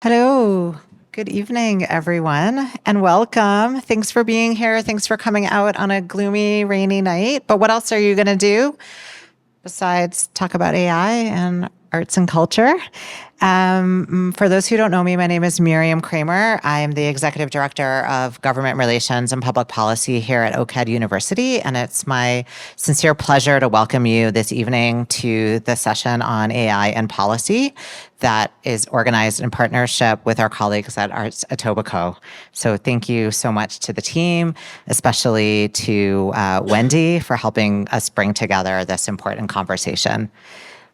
Hello. Good evening, everyone, and welcome. Thanks for being here. Thanks for coming out on a gloomy, rainy night. But what else are you going to do besides talk about AI and arts and culture? For those who don't know me, my name is Miriam Kramer. I am the Executive Director of Government Relations and Public Policy here at OCAD University, and it's my sincere pleasure to welcome you this evening to the session on AI and policy that is organized in partnership with our colleagues at Arts Etobicoke. So thank you so much to the team, especially to Wendy for helping us bring together this important conversation.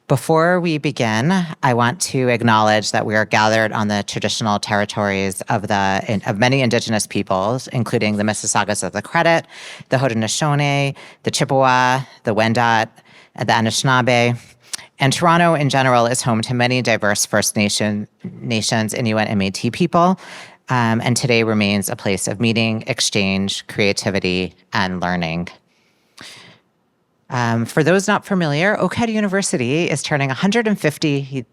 Before we begin, I want to acknowledge that we are gathered on the traditional territories of many Indigenous peoples, including the Mississaugas of the Credit, the Haudenosaunee, the Chippewa, the Wendat, and the Anishinaabe. And Toronto in general is home to many diverse First Nations, Inuit, and Métis people. And today remains a place of meeting, exchange, creativity, and learning. For those not familiar, OCAD University is turning 150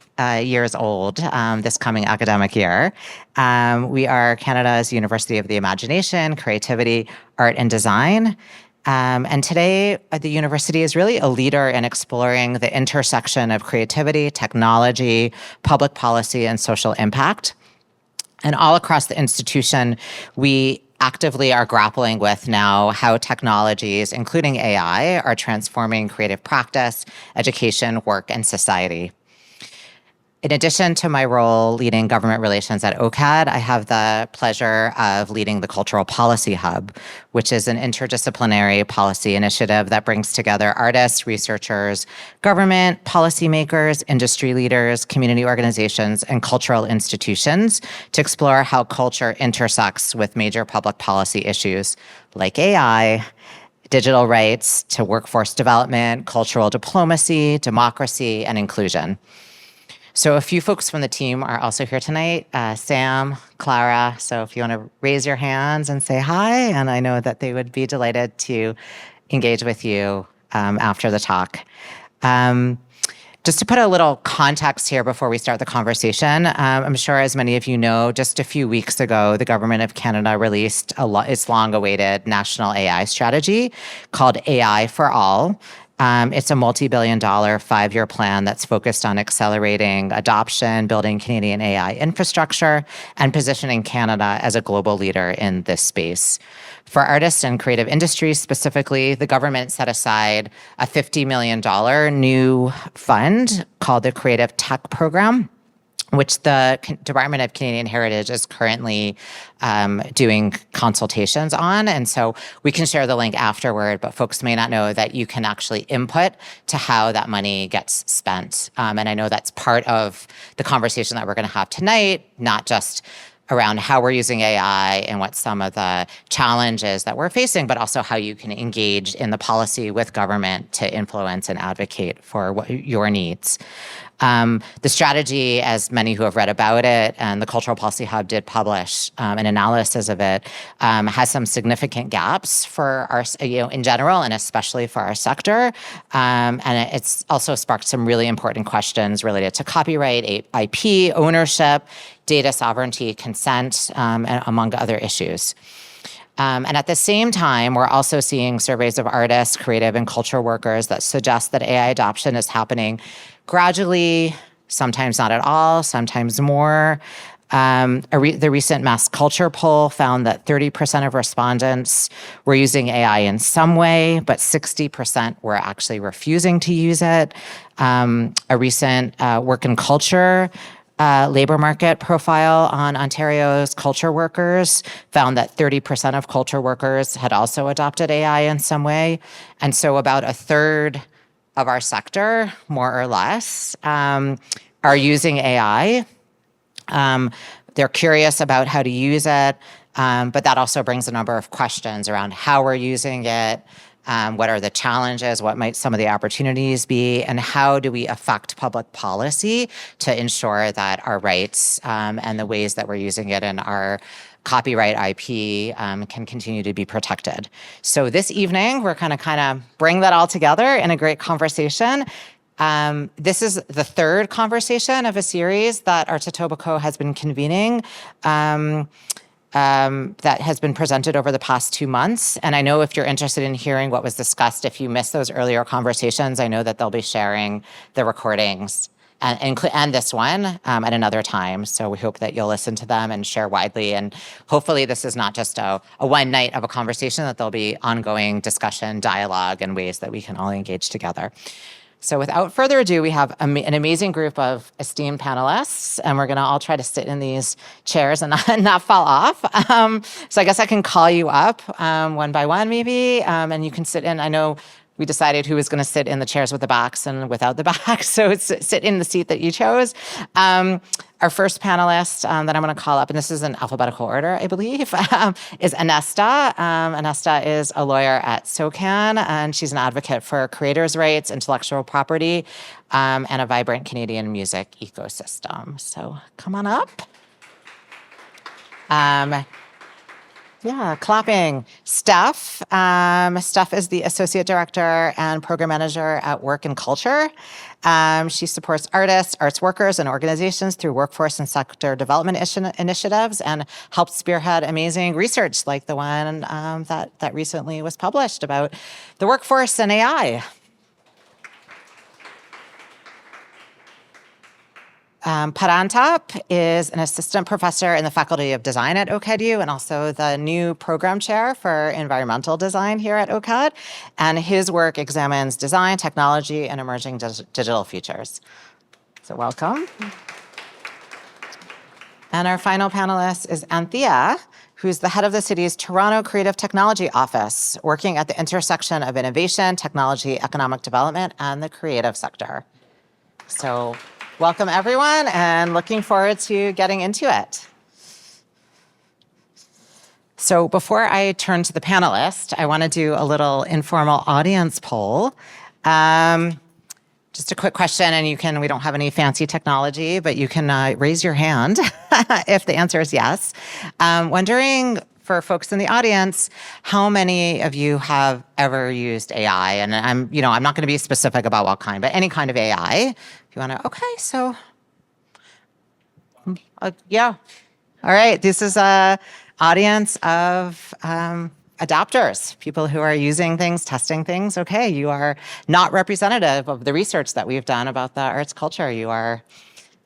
years old this coming academic year. We are Canada's University of the Imagination, Creativity, Art, and Design. And today, the university is really a leader in exploring the intersection of creativity, technology, public policy, and social impact. And all across the institution, we actively are grappling with now how technologies, including AI, are transforming creative practice, education, work, and society. In addition to my role leading government relations at OCAD, I have the pleasure of leading the Cultural Policy Hub, which is an interdisciplinary policy initiative that brings together artists, researchers, government, policymakers, industry leaders, community organizations, and cultural institutions to explore how culture intersects with major public policy issues like AI, digital rights, to workforce development, cultural diplomacy, democracy, and inclusion. So a few folks from the team are also here tonight, Sam, Clara. So if you want to raise your hands and say hi, and I know that they would be delighted to engage with you after the talk. Just to put a little context here before we start the conversation, I'm sure as many of you know, just a few weeks ago, the Government of Canada released its long-awaited national AI strategy called AI for All. It's a multi-billion-dollar 5-year plan that's focused on accelerating adoption, building Canadian AI infrastructure, and positioning Canada as a global leader in this space. For artists and creative industries specifically, the government set aside a $50 million new fund called the Creative Tech Program, which the Department of Canadian Heritage is currently doing consultations on. And so we can share the link afterward, but folks may not know that you can actually input to how that money gets spent. And I know that's part of the conversation that we're going to have tonight, not just around how we're using AI and what some of the challenges that we're facing, but also how you can engage in the policy with government to influence and advocate for your needs. The strategy, as many who have read about it, and the Cultural Policy Hub did publish an analysis of it, has some significant gaps for our, in general, and especially for our sector. And it's also sparked some really important questions related to copyright, IP, ownership, data sovereignty, consent, and among other issues. And at the same time, we're also seeing surveys of artists, creative, and culture workers that suggest that AI adoption is happening gradually, sometimes not at all, sometimes more. The recent Mass Culture poll found that 30% of respondents were using AI in some way, but 60% were actually refusing to use it. A recent Work and Culture labor market profile on Ontario's culture workers found that 30% of culture workers had also adopted AI in some way. And so about a third of our sector, more or less, are using AI. They're curious about how to use it, but that also brings a number of questions around how we're using it, what are the challenges, what might some of the opportunities be, and how do we affect public policy to ensure that our rights and the ways that we're using it in our copyright IP can continue to be protected. So this evening, we're going to kind of bring that all together in a great conversation. This is the third conversation of a series that Arts Etobicoke has been convening that has been presented over the past 2 months. And I know if you're interested in hearing what was discussed, if you missed those earlier conversations, I know that they'll be sharing the recordings and this one at another time. So we hope that you'll listen to them and share widely. And hopefully this is not just a one night of a conversation, that there'll be ongoing discussion, dialogue, and ways that we can all engage together. So without further ado, we have an amazing group of esteemed panelists, and we're gonna all try to sit in these chairs and not fall off. So I guess I can call you up one by one maybe, and you can sit in. I know we decided who was gonna sit in the chairs with the backs and without the backs, so sit in the seat that you chose. Our first panelist that I'm going to call up, and this is in alphabetical order, I believe, is Anesta. Anesta is a lawyer at SOCAN, and she's an advocate for creators' rights, intellectual property, and a vibrant Canadian music ecosystem. So come on up. Yeah, clapping. Steph. Steph is the Associate Director and Program Manager at Work and Culture. She supports artists, arts workers, and organizations through workforce and sector development initiatives, and helps spearhead amazing research like the one that recently was published about the workforce and AI. Parantap is an assistant professor in the Faculty of Design at OCAD U, and also the new program chair for environmental design here at OCAD. And his work examines design, technology, and emerging digital futures. So welcome. And our final panelist is Anthea, who's the head of the city's Toronto Creative Technology Office, working at the intersection of innovation, technology, economic development, and the creative sector. So welcome, everyone, and looking forward to getting into it. So before I turn to the panelists, I want to do a little informal audience poll. Just a quick question, and we don't have any fancy technology, but you can raise your hand if the answer is yes. Wondering, for folks in the audience, how many of you have ever used AI? And I'm not going to be specific about what kind, but any kind of AI. If you want to, okay, so, yeah. All right, this is a audience of adapters, people who are using things, testing things. Okay, you are not representative of the research that we've done about the arts culture. You are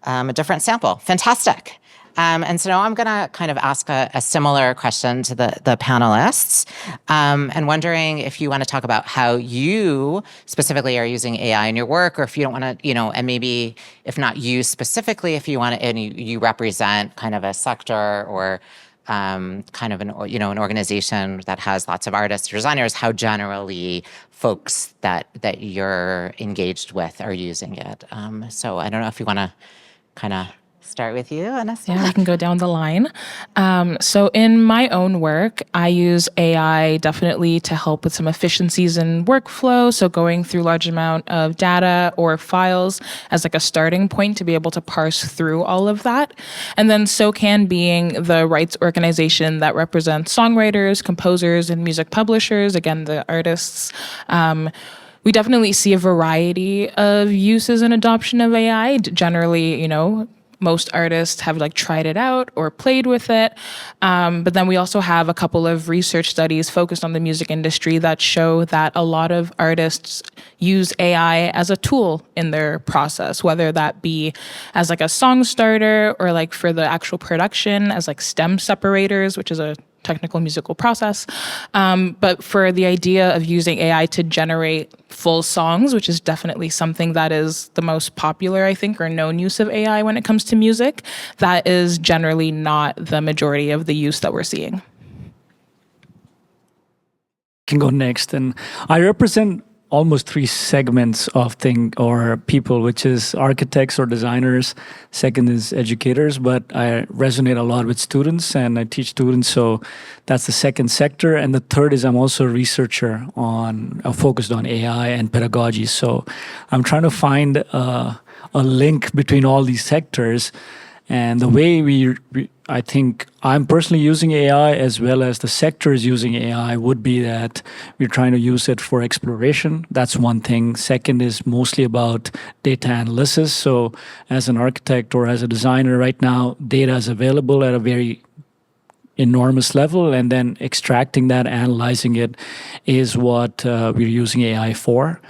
a different sample. Fantastic. And so now I'm going to kind of ask a similar question to the panelists, and wondering if you want to talk about how you specifically are using AI in your work, or if you don't want to, and maybe if not you specifically, if you want to, and you represent kind of a sector or kind of an organization that has lots of artists or designers, how generally folks that you're engaged with are using it. So I don't know if you want to kind of start with you, Anesta. Yeah, we can go down the line. So in my own work, I use AI definitely to help with some efficiencies in workflow. So going through large amount of data or files as like a starting point to be able to parse through all of that. And then SOCAN being the rights organization that represents songwriters, composers, and music publishers, again, the artists. We definitely see a variety of uses and adoption of AI. Generally, most artists have tried it out or played with it. But then we also have a couple of research studies focused on the music industry that show that a lot of artists use AI as a tool in their process, whether that be as a song starter or for the actual production as stem separators, which is a technical musical process. But for the idea of using AI to generate full songs, which is definitely something that is the most popular, I think, or known use of AI when it comes to music, that is generally not the majority of the use that we're seeing. Can go next, and I represent almost three segments of people, which is architects or designers. Second is educators, but I resonate a lot with students and I teach students, so that's the second sector. And the third is I'm also a researcher focused on AI and pedagogy. So I'm trying to find a link between all these sectors. And the way I think I'm personally using AI as well as the sector is using AI would be that we're trying to use it for exploration. That's one thing. Second is mostly about data analysis. So as an architect or as a designer right now, data is available at a very enormous level, and then extracting that, analyzing it is what we're using AI for.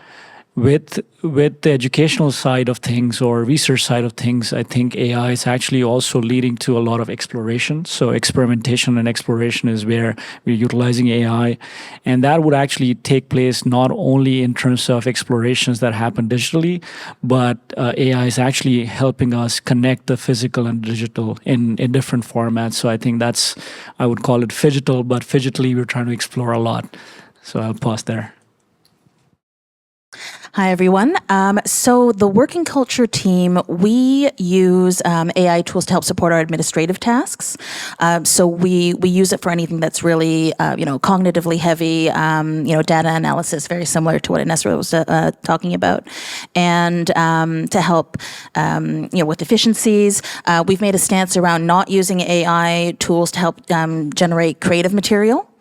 With the educational side of things or research side of things, I think AI is actually also leading to a lot of exploration. So experimentation and exploration is where we're utilizing AI. And that would actually take place not only in terms of explorations that happen digitally, but AI is actually helping us connect the physical and digital in different formats. So I think I would call it phygital, but phygitally we're trying to explore a lot. So I'll pause there. Hi, everyone. So the working culture team, we use AI tools to help support our administrative tasks. So we use it for anything that's really, cognitively heavy, data analysis, very similar to what Inesra was talking about. And to help, with efficiencies, we've made a stance around not using AI tools to help generate creative material.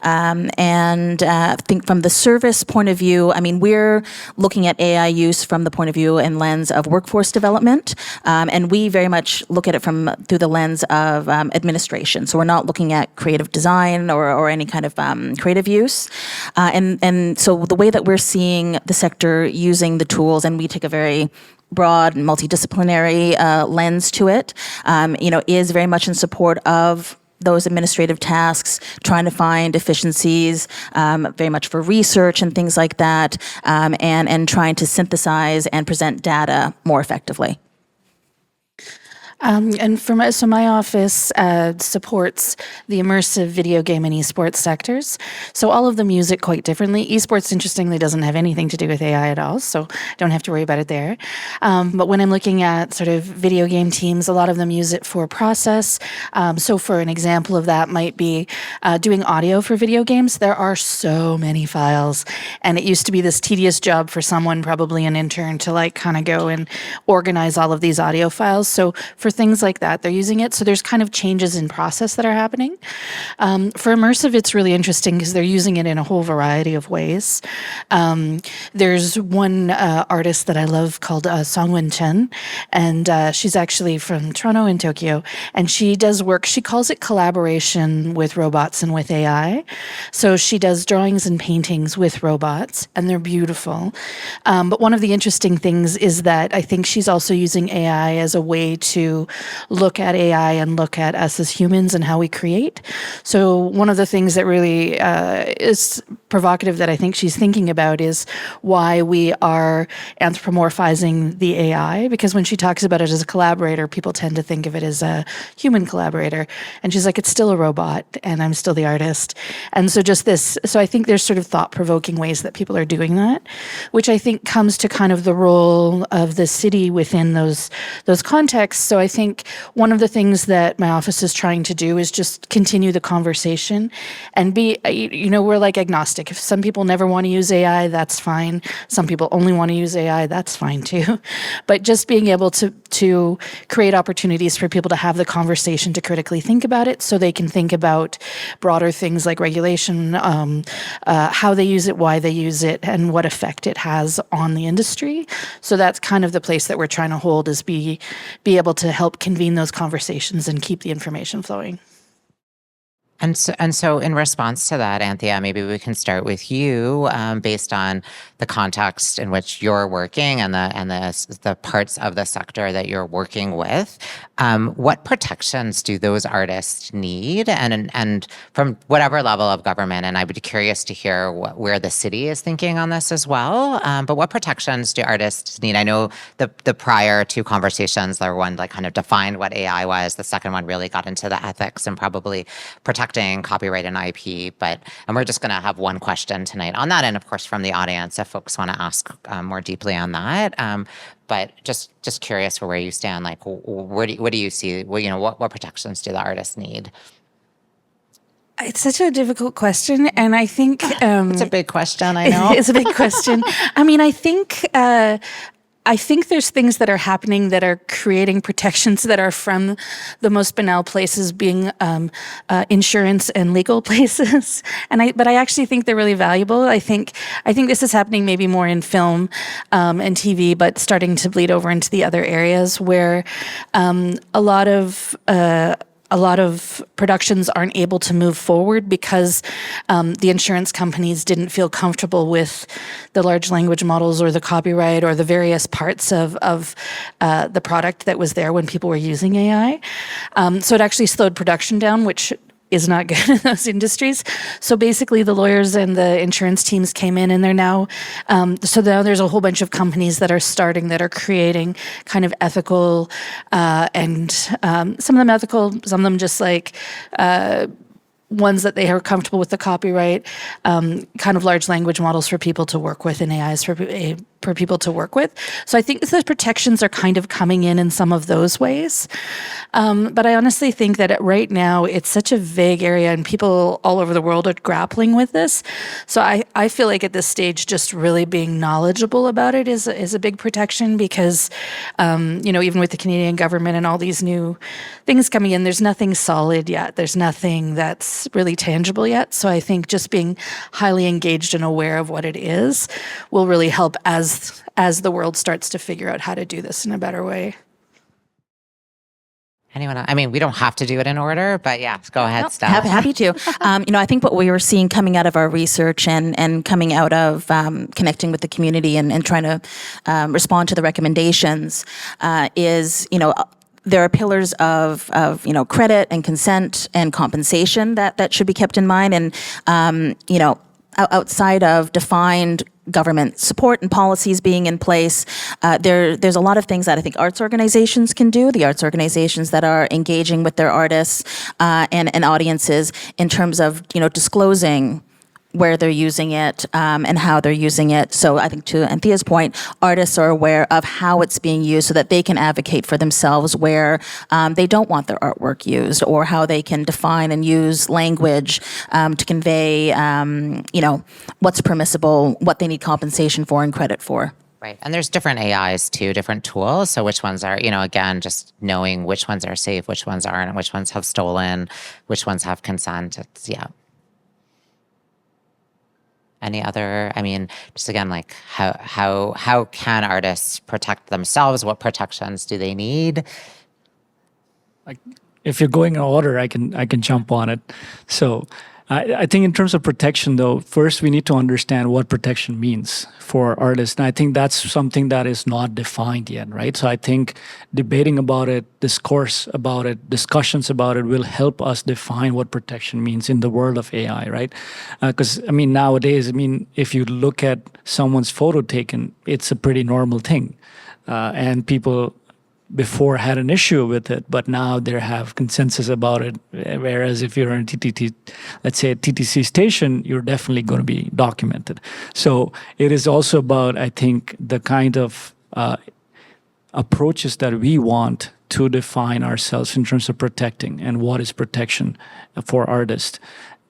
I think from the service point of view, we're looking at AI use from the point of view and lens of workforce development, and we very much look at it through the lens of administration. So we're not looking at creative design or any kind of creative use. And so the way that we're seeing the sector using the tools, and we take a very broad and multidisciplinary lens to it, is very much in support of those administrative tasks, trying to find efficiencies, very much for research and things like that, and trying to synthesize and present data more effectively. So my office supports the immersive video game and esports sectors. So all of them use it quite differently. Esports, interestingly, doesn't have anything to do with AI at all, so don't have to worry about it there. But when I'm looking at sort of video game teams, a lot of them use it for process. So for an example of that might be doing audio for video games. There are so many files, and it used to be this tedious job for someone, probably an intern, to kind of go and organize all of these audio files. So for things like that, they're using it. So there's kind of changes in process that are happening. For immersive, it's really interesting because they're using it in a whole variety of ways. There's one artist that I love called Songwon Chen, and she's actually from Toronto and Tokyo, and she does work, she calls it collaboration with robots and with AI. So she does drawings and paintings with robots, and they're beautiful. But one of the interesting things is that I think she's also using AI as a way to look at AI and look at us as humans and how we create. So one of the things that really is provocative that I think she's thinking about is why we are anthropomorphizing the AI, because when she talks about it as a collaborator, people tend to think of it as a human collaborator. And she's like, it's still a robot and I'm still the artist. And so so I think there's sort of thought-provoking ways that people are doing that, which I think comes to kind of the role of the city within those contexts. So I think one of the things that my office is trying to do is just continue the conversation and be, we're like agnostic. If some people never want to use AI, that's fine. Some people only want to use AI, that's fine too. But just being able to create opportunities for people to have the conversation, to critically think about it, so they can think about broader things like regulation, how they use it, why they use it, and what effect it has on the industry. So that's kind of the place that we're trying to hold, is be able to help convene those conversations and keep the information flowing. And so in response to that, Anthea, maybe we can start with you, based on the context in which you're working and the parts of the sector that you're working with. What protections do those artists need, and from whatever level of government? And I would be curious to hear where the city is thinking on this as well. But what protections do artists need? I know the prior two conversations, there one kind of defined what AI was. The second one really got into the ethics and probably protecting copyright and IP. And we're just going to have one question tonight on that, and of course from the audience if folks want to ask more deeply on that. But just curious for where you stand. What do you see? What protections do the artists need? It's such a difficult question, and I think it's a big question. I know it's a big question. I think I think there's things that are happening that are creating protections that are from the most banal places, being insurance and legal places. But I actually think they're really valuable. I think this is happening maybe more in film and TV, but starting to bleed over into the other areas where a lot of productions aren't able to move forward because the insurance companies didn't feel comfortable with the large language models or the copyright or the various parts of the product that was there when people were using AI. So it actually slowed production down, which is not good in those industries. So basically the lawyers and the insurance teams came in and they're now, so now there's a whole bunch of companies that are creating kind of ethical and some of them ethical, some of them just like ones that they are comfortable with the copyright, kind of large language models for people to work with and AIs for people to work with. So I think the protections are kind of coming in some of those ways. But I honestly think that right now it's such a vague area and people all over the world are grappling with this. So I feel like at this stage, just really being knowledgeable about it is a big protection because, even with the Canadian government and all these new things coming in, there's nothing solid yet. There's nothing that's really tangible yet. So I think just being highly engaged and aware of what it is will really help as the world starts to figure out how to do this in a better way. Anyone else? I mean, we don't have to do it in order, but yeah, go ahead, Steph. Happy to. I think what we were seeing coming out of our research and coming out of connecting with the community and trying to respond to the recommendations is, there are pillars of credit and consent and compensation that should be kept in mind. And, outside of defined government support and policies being in place, there's a lot of things that I think arts organizations can do, the arts organizations that are engaging with their artists and audiences in terms of, disclosing where they're using it and how they're using it. So I think to Anthea's point, artists are aware of how it's being used so that they can advocate for themselves where they don't want their artwork used, or how they can define and use language to convey, what's permissible, what they need compensation for and credit for. Right. And there's different AIs too, different tools. So which ones are, again, just knowing which ones are safe, which ones aren't, which ones have stolen, which ones have consent. Any other, just again, like how can artists protect themselves? What protections do they need? Like, if you're going in order, I can jump on it. So I think in terms of protection, though, first we need to understand what protection means for artists. And I think that's something that is not defined yet, right? So I think debating about it, discourse about it, discussions about it will help us define what protection means in the world of AI, right? Because, nowadays, if you look at someone's photo taken, it's a pretty normal thing. And people before had an issue with it, but now they have consensus about it. Whereas if you're on a let's say a TTC station, you're definitely going to be documented. So it is also about, I think, the kind of approaches that we want to define ourselves in terms of protecting and what is protection for artists.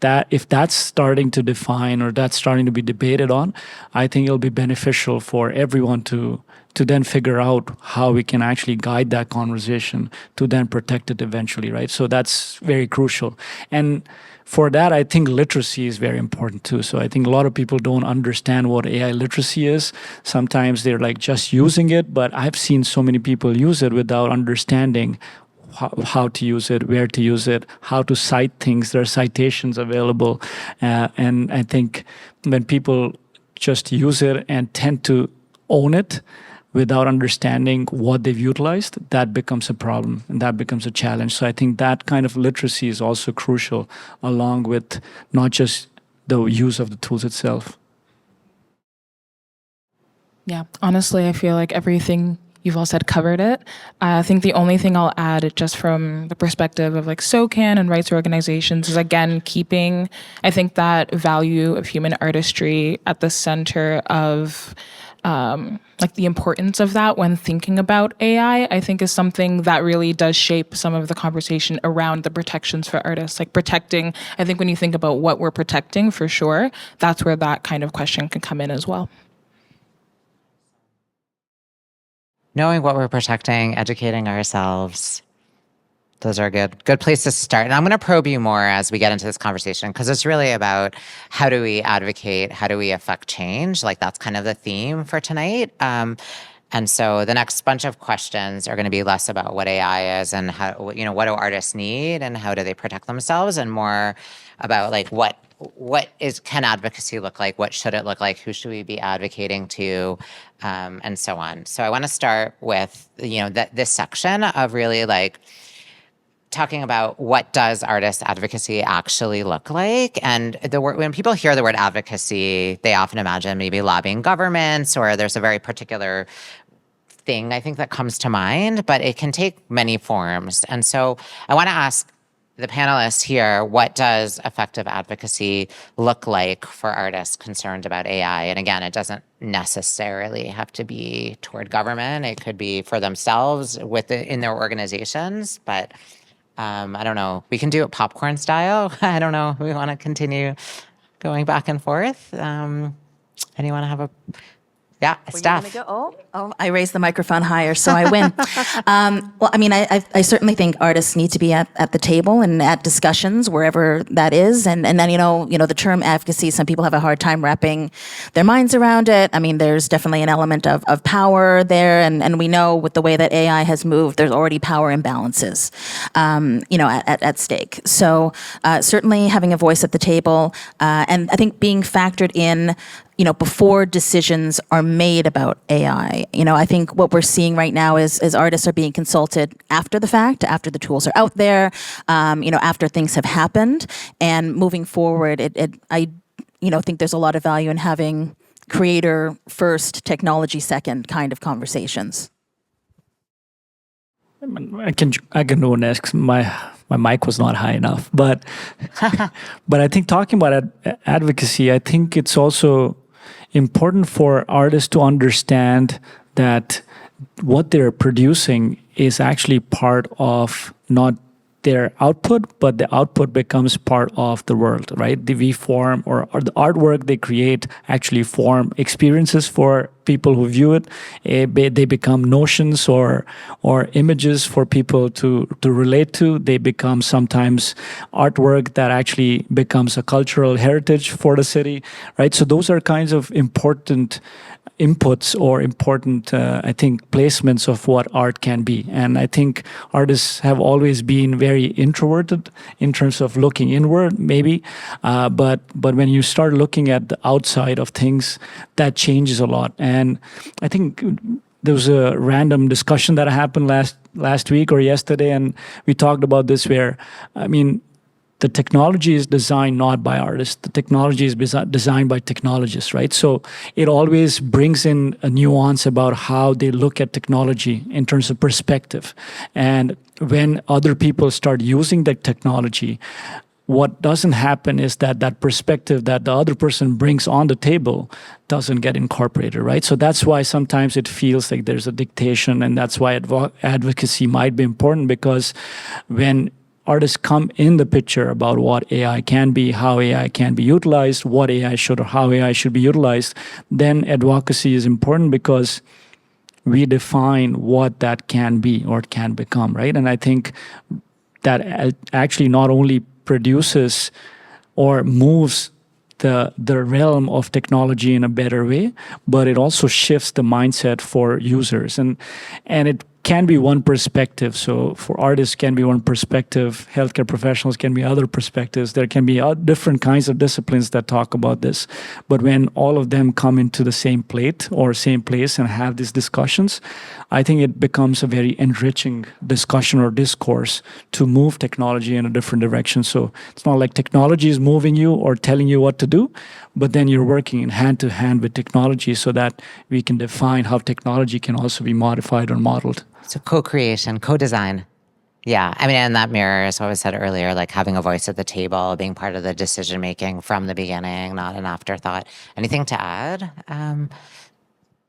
That if that's starting to define or that's starting to be debated on, I think it'll be beneficial for everyone to then figure out how we can actually guide that conversation to then protect it eventually, right? So that's very crucial. And for that, I think literacy is very important too. So I think a lot of people don't understand what AI literacy is. Sometimes they're like just using it, but I've seen so many people use it without understanding how to use it, where to use it, how to cite things. There are citations available. And I think when people just use it and tend to own it without understanding what they've utilized, that becomes a problem and that becomes a challenge. So I think that kind of literacy is also crucial, along with not just the use of the tools itself. Yeah, honestly, I feel like everything you've all said covered it. I think the only thing I'll add, just from the perspective of like SOCAN and rights organizations, is again keeping, I think, that value of human artistry at the center of like the importance of that when thinking about AI, I think is something that really does shape some of the conversation around the protections for artists. Like protecting, I think when you think about what we're protecting, for sure, that's where that kind of question can come in as well. knowing what we're protecting, educating ourselves. Those are good places to start. And I'm going to probe you more as we get into this conversation, because it's really about how do we advocate, how do we affect change? Like that's kind of the theme for tonight. And so the next bunch of questions are going to be less about what AI is and how, what do artists need and how do they protect themselves, and more about like what can advocacy look like? What should it look like? Who should we be advocating to? And so on. So I want to start with, this section of really like talking about what does artist advocacy actually look like. And the word, when people hear the word advocacy, they often imagine maybe lobbying governments, or there's a very particular thing I think that comes to mind, but it can take many forms. And so I want to ask the panelists here, what does effective advocacy look like for artists concerned about AI? And again, it doesn't necessarily have to be toward government. It could be for themselves in their organizations, but I don't know. We can do it popcorn style. I don't know. We want to continue going back and forth. Anyone have a... Yeah, Steph. I raised the microphone higher, so I win. Well, I mean, I certainly think artists need to be at the table and at discussions wherever that is. And then, the term advocacy, some people have a hard time wrapping their minds around it. I mean, there's definitely an element of power there. And we know with the way that AI has moved, there's already power imbalances, at stake. So certainly having a voice at the table, and I think being factored in, before decisions are made about AI. I think what we're seeing right now is artists are being consulted after the fact, after the tools are out there, after things have happened. And moving forward, I think there's a lot of value in having creator first, technology second kind of conversations. I can go next. My mic was not high enough, but I think talking about advocacy, I think it's also important for artists to understand that what they're producing is actually part of not their output, but the output becomes part of the world, right? We form, or the artwork they create actually form experiences for people who view it. They become notions or images for people to relate to. They become sometimes artwork that actually becomes a cultural heritage for the city, right? So those are kinds of important inputs or important, I think, placements of what art can be. And I think artists have always been very introverted in terms of looking inward, maybe. But when you start looking at the outside of things, that changes a lot. And I think there was a random discussion that happened last week or yesterday, and we talked about this where, I mean, the technology is designed not by artists. The technology is designed by technologists, right? So it always brings in a nuance about how they look at technology in terms of perspective. And when other people start using the technology, what doesn't happen is that perspective that the other person brings on the table doesn't get incorporated, right? So that's why sometimes it feels like there's a dictation, and that's why advocacy might be important, because when artists come in the picture about what AI can be, how AI can be utilized, what AI should or how AI should be utilized, then advocacy is important because we define what that can be or it can become, right? And I think that actually not only produces or moves the realm of technology in a better way, but it also shifts the mindset for users. And it can be one perspective. So for artists can be one perspective, healthcare professionals can be other perspectives. There can be different kinds of disciplines that talk about this. But when all of them come into the same plate or same place and have these discussions, I think it becomes a very enriching discussion or discourse to move technology in a different direction. So it's not like technology is moving you or telling you what to do, but then you're working in hand to hand with technology so that we can define how technology can also be modified or modeled. So co-creation, co-design. Yeah, I mean, and that mirrors what was said earlier, like having a voice at the table, being part of the decision-making from the beginning, not an afterthought. Anything to add?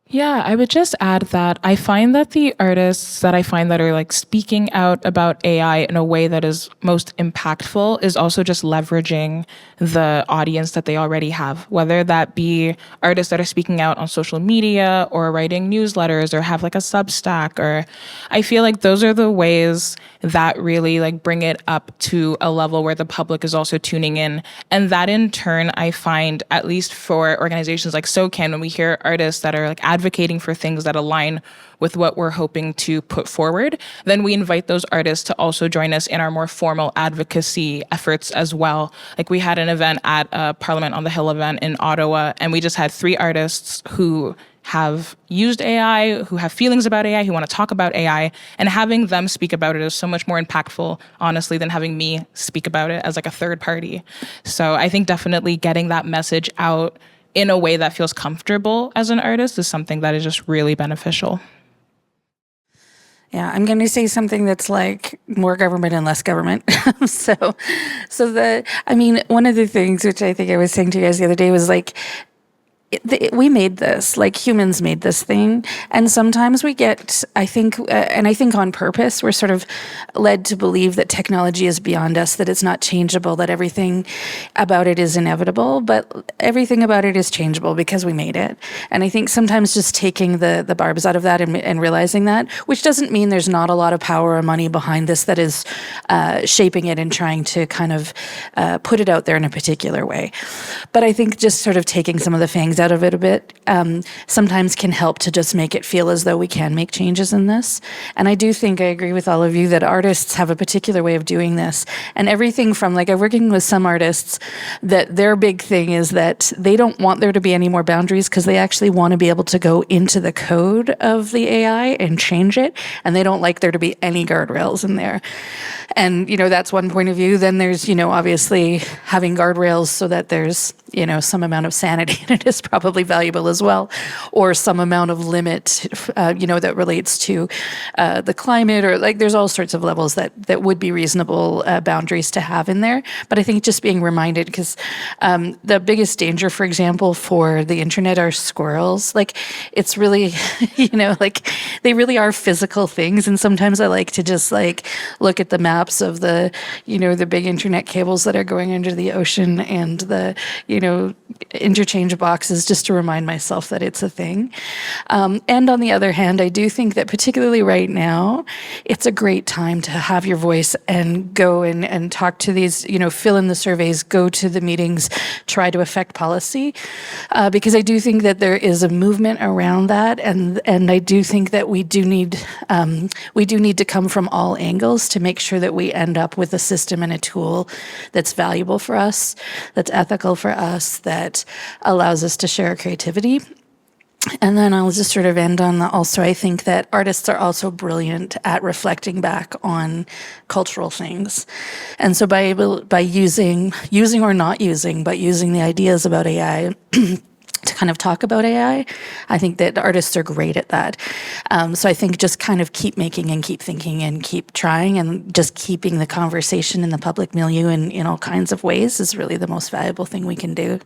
Yeah, I would just add that I find that the artists that I find that are like speaking out about AI in a way that is most impactful is also just leveraging the audience that they already have, whether that be artists that are speaking out on social media or writing newsletters or have like a Substack, or I feel like those are the ways that really like bring it up to a level where the public is also tuning in. And that in turn, I find, at least for organizations like SOCAN, when we hear artists that are like advocating for things that align with what we're hoping to put forward, then we invite those artists to also join us in our more formal advocacy efforts as well. Like we had an event at a Parliament on the Hill event in Ottawa, and we just had 3 artists who have used AI, who have feelings about AI, who want to talk about AI, and having them speak about it is so much more impactful, honestly, than having me speak about it as like a third party. So I think definitely getting that message out in a way that feels comfortable as an artist is something that is just really beneficial. Yeah, I'm going to say something that's like more government and less government. I mean, one of the things which I think I was saying to you guys the other day was like, we made this, like humans made this thing, and sometimes we get, I think, and I think on purpose, we're sort of led to believe that technology is beyond us, that it's not changeable, that everything about it is inevitable, but everything about it is changeable because we made it. And I think sometimes just taking the barbs out of that and realizing that, which doesn't mean there's not a lot of power or money behind this that is shaping it and trying to kind of put it out there in a particular way. But I think just sort of taking some of the fangs out of it a bit sometimes can help to just make it feel as though we can make changes in this. And I do think I agree with all of you that artists have a particular way of doing this. And everything from, like, I'm working with some artists that their big thing is that they don't want there to be any more boundaries because they actually want to be able to go into the code of the AI and change it. And they don't like there to be any guardrails in there. And, that's one point of view. Then there's, obviously having guardrails so that there's, some amount of sanity in it is probably valuable as well, or some amount of limit, that relates to the climate, or like there's all sorts of levels that would be reasonable boundaries to have in there. But I think just being reminded, because the biggest danger, for example, for the internet are squirrels. Like it's really, like they really are physical things. And sometimes I like to just like look at the maps of the, the big internet cables that are going under the ocean and the, interchange boxes, just to remind myself that it's a thing. And on the other hand, I do think that particularly right now, it's a great time to have your voice and go and talk to these, fill in the surveys, go to the meetings, try to affect policy, because I do think that there is a movement around that, and I do think that we do need to come from all angles to make sure that we end up with a system and a tool that's valuable for us, that's ethical for us, that allows us to share our creativity. And then I'll just sort of end on that. Also, I think that artists are also brilliant at reflecting back on cultural things. And so by using or not using, but using the ideas about AI to kind of talk about AI, I think that artists are great at that. So I think just kind of keep making and keep thinking and keep trying, and just keeping the conversation in the public milieu in all kinds of ways is really the most valuable thing we can do.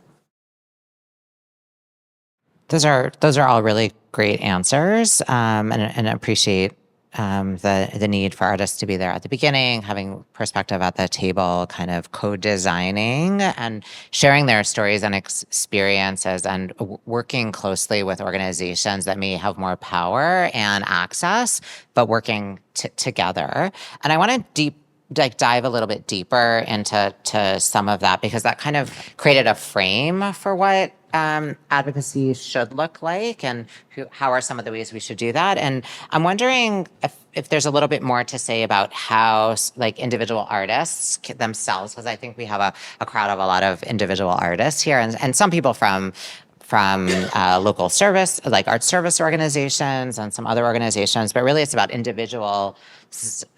Those are all really great answers, and appreciate the need for artists to be there at the beginning, having perspective at the table, kind of co-designing and sharing their stories and experiences, and working closely with organizations that may have more power and access, but working together. And I want to dive a little bit deeper into some of that, because that kind of created a frame for what advocacy should look like, and how are some of the ways we should do that. And I'm wondering if there's a little bit more to say about how like individual artists themselves, because I think we have a crowd of a lot of individual artists here, and some people from local service, like art service organizations and some other organizations, but really it's about individuals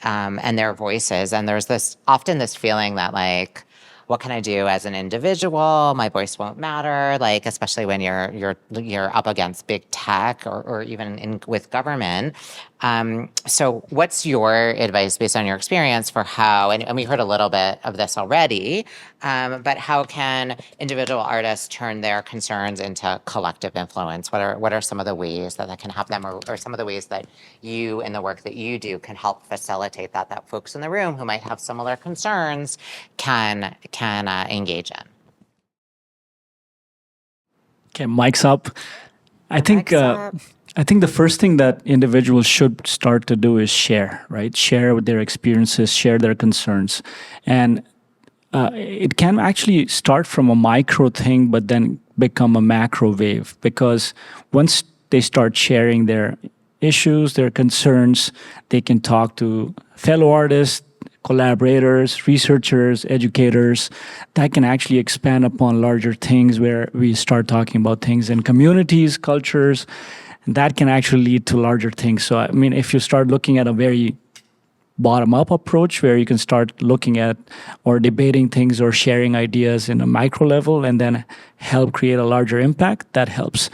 and their voices. And there's often this feeling that like, what can I do as an individual? My voice won't matter, like especially when you're up against big tech or even with government. So what's your advice based on your experience for how, and we heard a little bit of this already, but how can individual artists turn their concerns into collective influence? What are some of the ways that can help them, or some of the ways that you in the work that you do can help facilitate that folks in the room who might have similar concerns can engage in? Okay, mic's up. I think Mic's up. I think the first thing that individuals should start to do is share, right? Share their experiences, share their concerns, and it can actually start from a micro thing, but then become a macro wave, because once they start sharing their issues, their concerns, they can talk to fellow artists, collaborators, researchers, educators. That can actually expand upon larger things where we start talking about things in communities, cultures, and that can actually lead to larger things. So, I mean, if you start looking at a very bottom-up approach where you can start looking at or debating things or sharing ideas in a micro level and then help create a larger impact, that helps.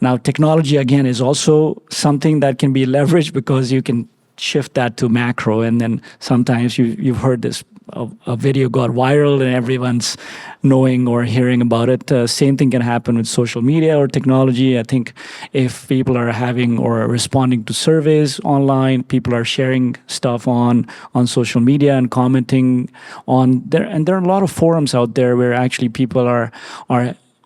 Now, technology, again, is also something that can be leveraged, because you can shift that to macro, and then sometimes you've heard this, a video got viral and everyone's knowing or hearing about it. Same thing can happen with social media or technology. I think if people are having or responding to surveys online, people are sharing stuff on social media and commenting on there, and there are a lot of forums out there where actually people are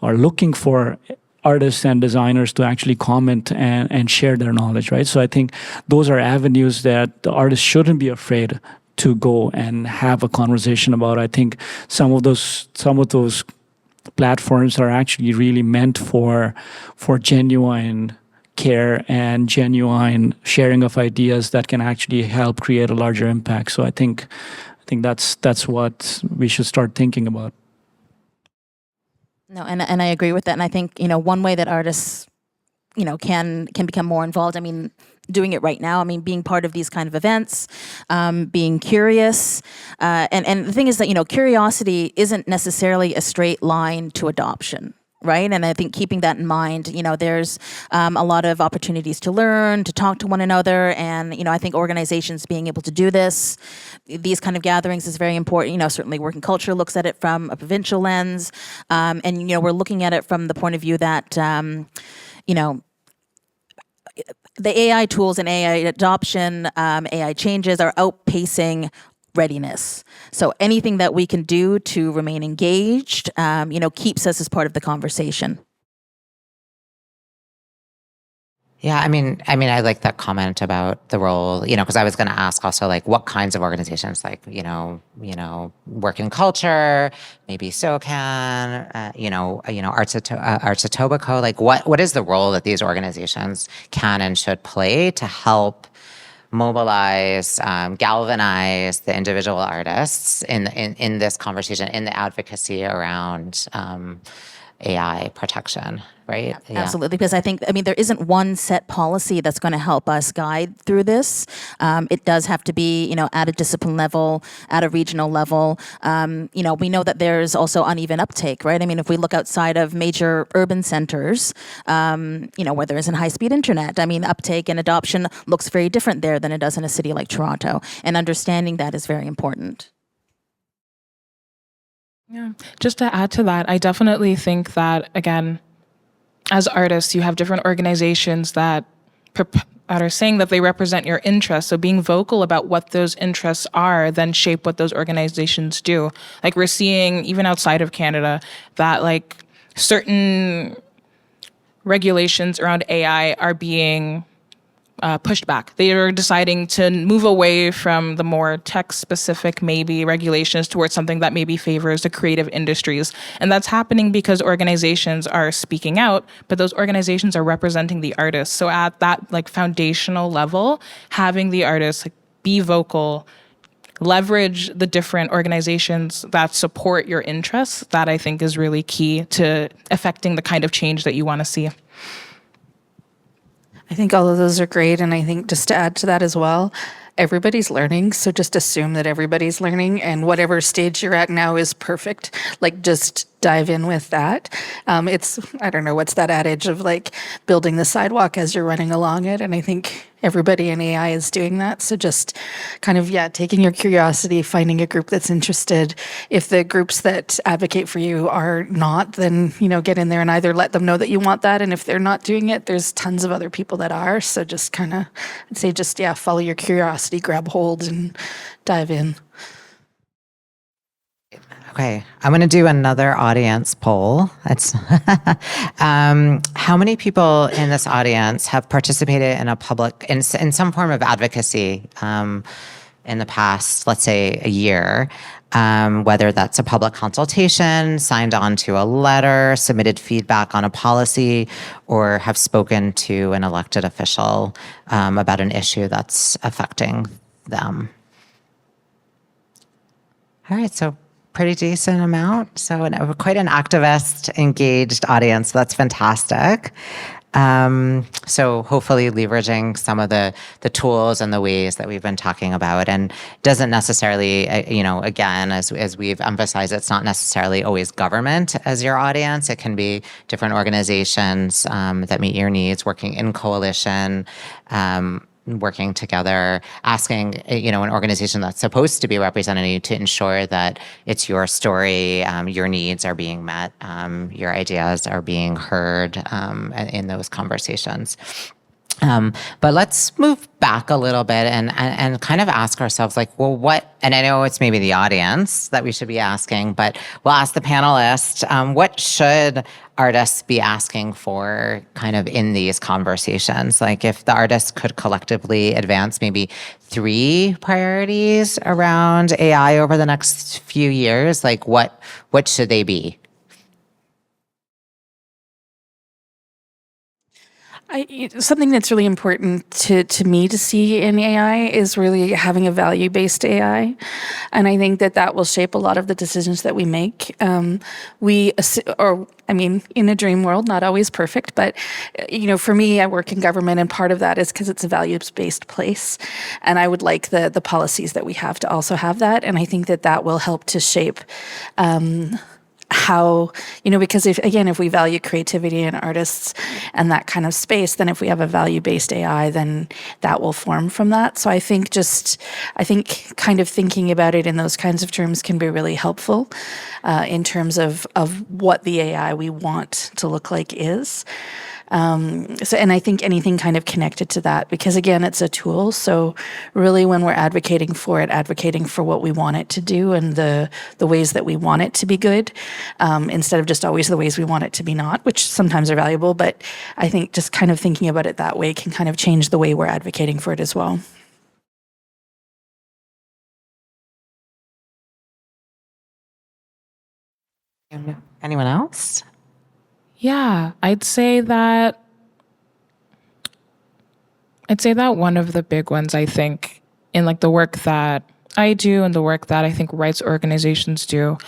looking for artists and designers to actually comment and share their knowledge, right? So I think those are avenues that the artists shouldn't be afraid to go and have a conversation about. I think some of those platforms are actually really meant for genuine care and genuine sharing of ideas that can actually help create a larger impact. So I think that's what we should start thinking about. No, and I agree with that. And I think, one way that artists, can become more involved. I mean, doing it right now. I mean, being part of these kind of events, being curious. And the thing is that, curiosity isn't necessarily a straight line to adoption. Right. And I think keeping that in mind, there's a lot of opportunities to learn, to talk to one another. And, I think organizations being able to do these kind of gatherings is very important. Certainly working culture looks at it from a provincial lens. And, we're looking at it from the point of view that, the AI tools and AI adoption, AI changes are outpacing readiness. So anything that we can do to remain engaged, keeps us as part of the conversation. Yeah, I mean, I like that comment about the role, because I was going to ask also, like, what kinds of organizations, like, work in culture, maybe SOCAN, Arts Etobicoke, like, what is the role that these organizations can and should play to help mobilize, galvanize the individual artists in this conversation, in the advocacy around AI protection, right? Yeah. Absolutely, because I think, there isn't one set policy that's going to help us guide through this. It does have to be, at a discipline level, at a regional level. We know that there's also uneven uptake, right? I mean, if we look outside of major urban centers, where there isn't high-speed internet, uptake and adoption looks very different there than it does in a city like Toronto. And understanding that is very important. Yeah, just to add to that, I definitely think that, again, as artists, you have different organizations that are saying that they represent your interests. So being vocal about what those interests are then shape what those organizations do. Like, we're seeing, even outside of Canada, that like certain regulations around AI are being pushed back. They are deciding to move away from the more tech-specific, maybe, regulations towards something that maybe favors the creative industries. And that's happening because organizations are speaking out, but those organizations are representing the artists. So at that like foundational level, having the artists be vocal, leverage the different organizations that support your interests, that I think is really key to affecting the kind of change that you want to see. I think all of those are great. And I think just to add to that as well, everybody's learning, so just assume that everybody's learning, and whatever stage you're at now is perfect. Like, just dive in with that. It's, I don't know, what's that adage of like building the sidewalk as you're running along it? And I think everybody in AI is doing that. So just kind of, yeah, taking your curiosity, finding a group that's interested. If the groups that advocate for you are not, then, get in there and either let them know that you want that. And if they're not doing it, there's tons of other people that are. So just kind of, I'd say just, yeah, follow your curiosity, grab hold and dive in. Okay, I'm going to do another audience poll. It's how many people in this audience have participated in in some form of advocacy in the past, let's say, a year? Whether that's a public consultation, signed on to a letter, submitted feedback on a policy, or have spoken to an elected official about an issue that's affecting them. All right, so pretty decent amount. So quite an activist, engaged audience. That's fantastic. So hopefully leveraging some of the tools and the ways that we've been talking about, and doesn't necessarily, again, as we've emphasized, it's not necessarily always government as your audience. It can be different organizations that meet your needs, working in coalition, working together, asking, an organization that's supposed to be representing you to ensure that it's your story, your needs are being met, your ideas are being heard in those conversations. But let's move back a little bit and kind of ask ourselves, like, well, what, and I know it's maybe the audience that we should be asking, but we'll ask the panelists, what should artists be asking for kind of in these conversations? Like, if the artists could collectively advance maybe 3 priorities around AI over the next few years, like what should they be? Something that's really important to me to see in AI is really having a value-based AI. And I think that will shape a lot of the decisions that we make. In a dream world, not always perfect, but, for me, I work in government, and part of that is because it's a values-based place. And I would like the policies that we have to also have that. And I think that will help to shape how, because if we value creativity and artists and that kind of space, then if we have a value-based AI, then that will form from that. So I think kind of thinking about it in those kinds of terms can be really helpful in terms of what the AI we want to look like is. And I think anything kind of connected to that, because again, it's a tool. So really when we're advocating for what we want it to do and the ways that we want it to be good, instead of just always the ways we want it to be not, which sometimes are valuable. But I think just kind of thinking about it that way can kind of change the way we're advocating for it as well. Anyone else? Yeah, I'd say that one of the big ones, I think, in like the work that I do and the work that I think rights organizations do,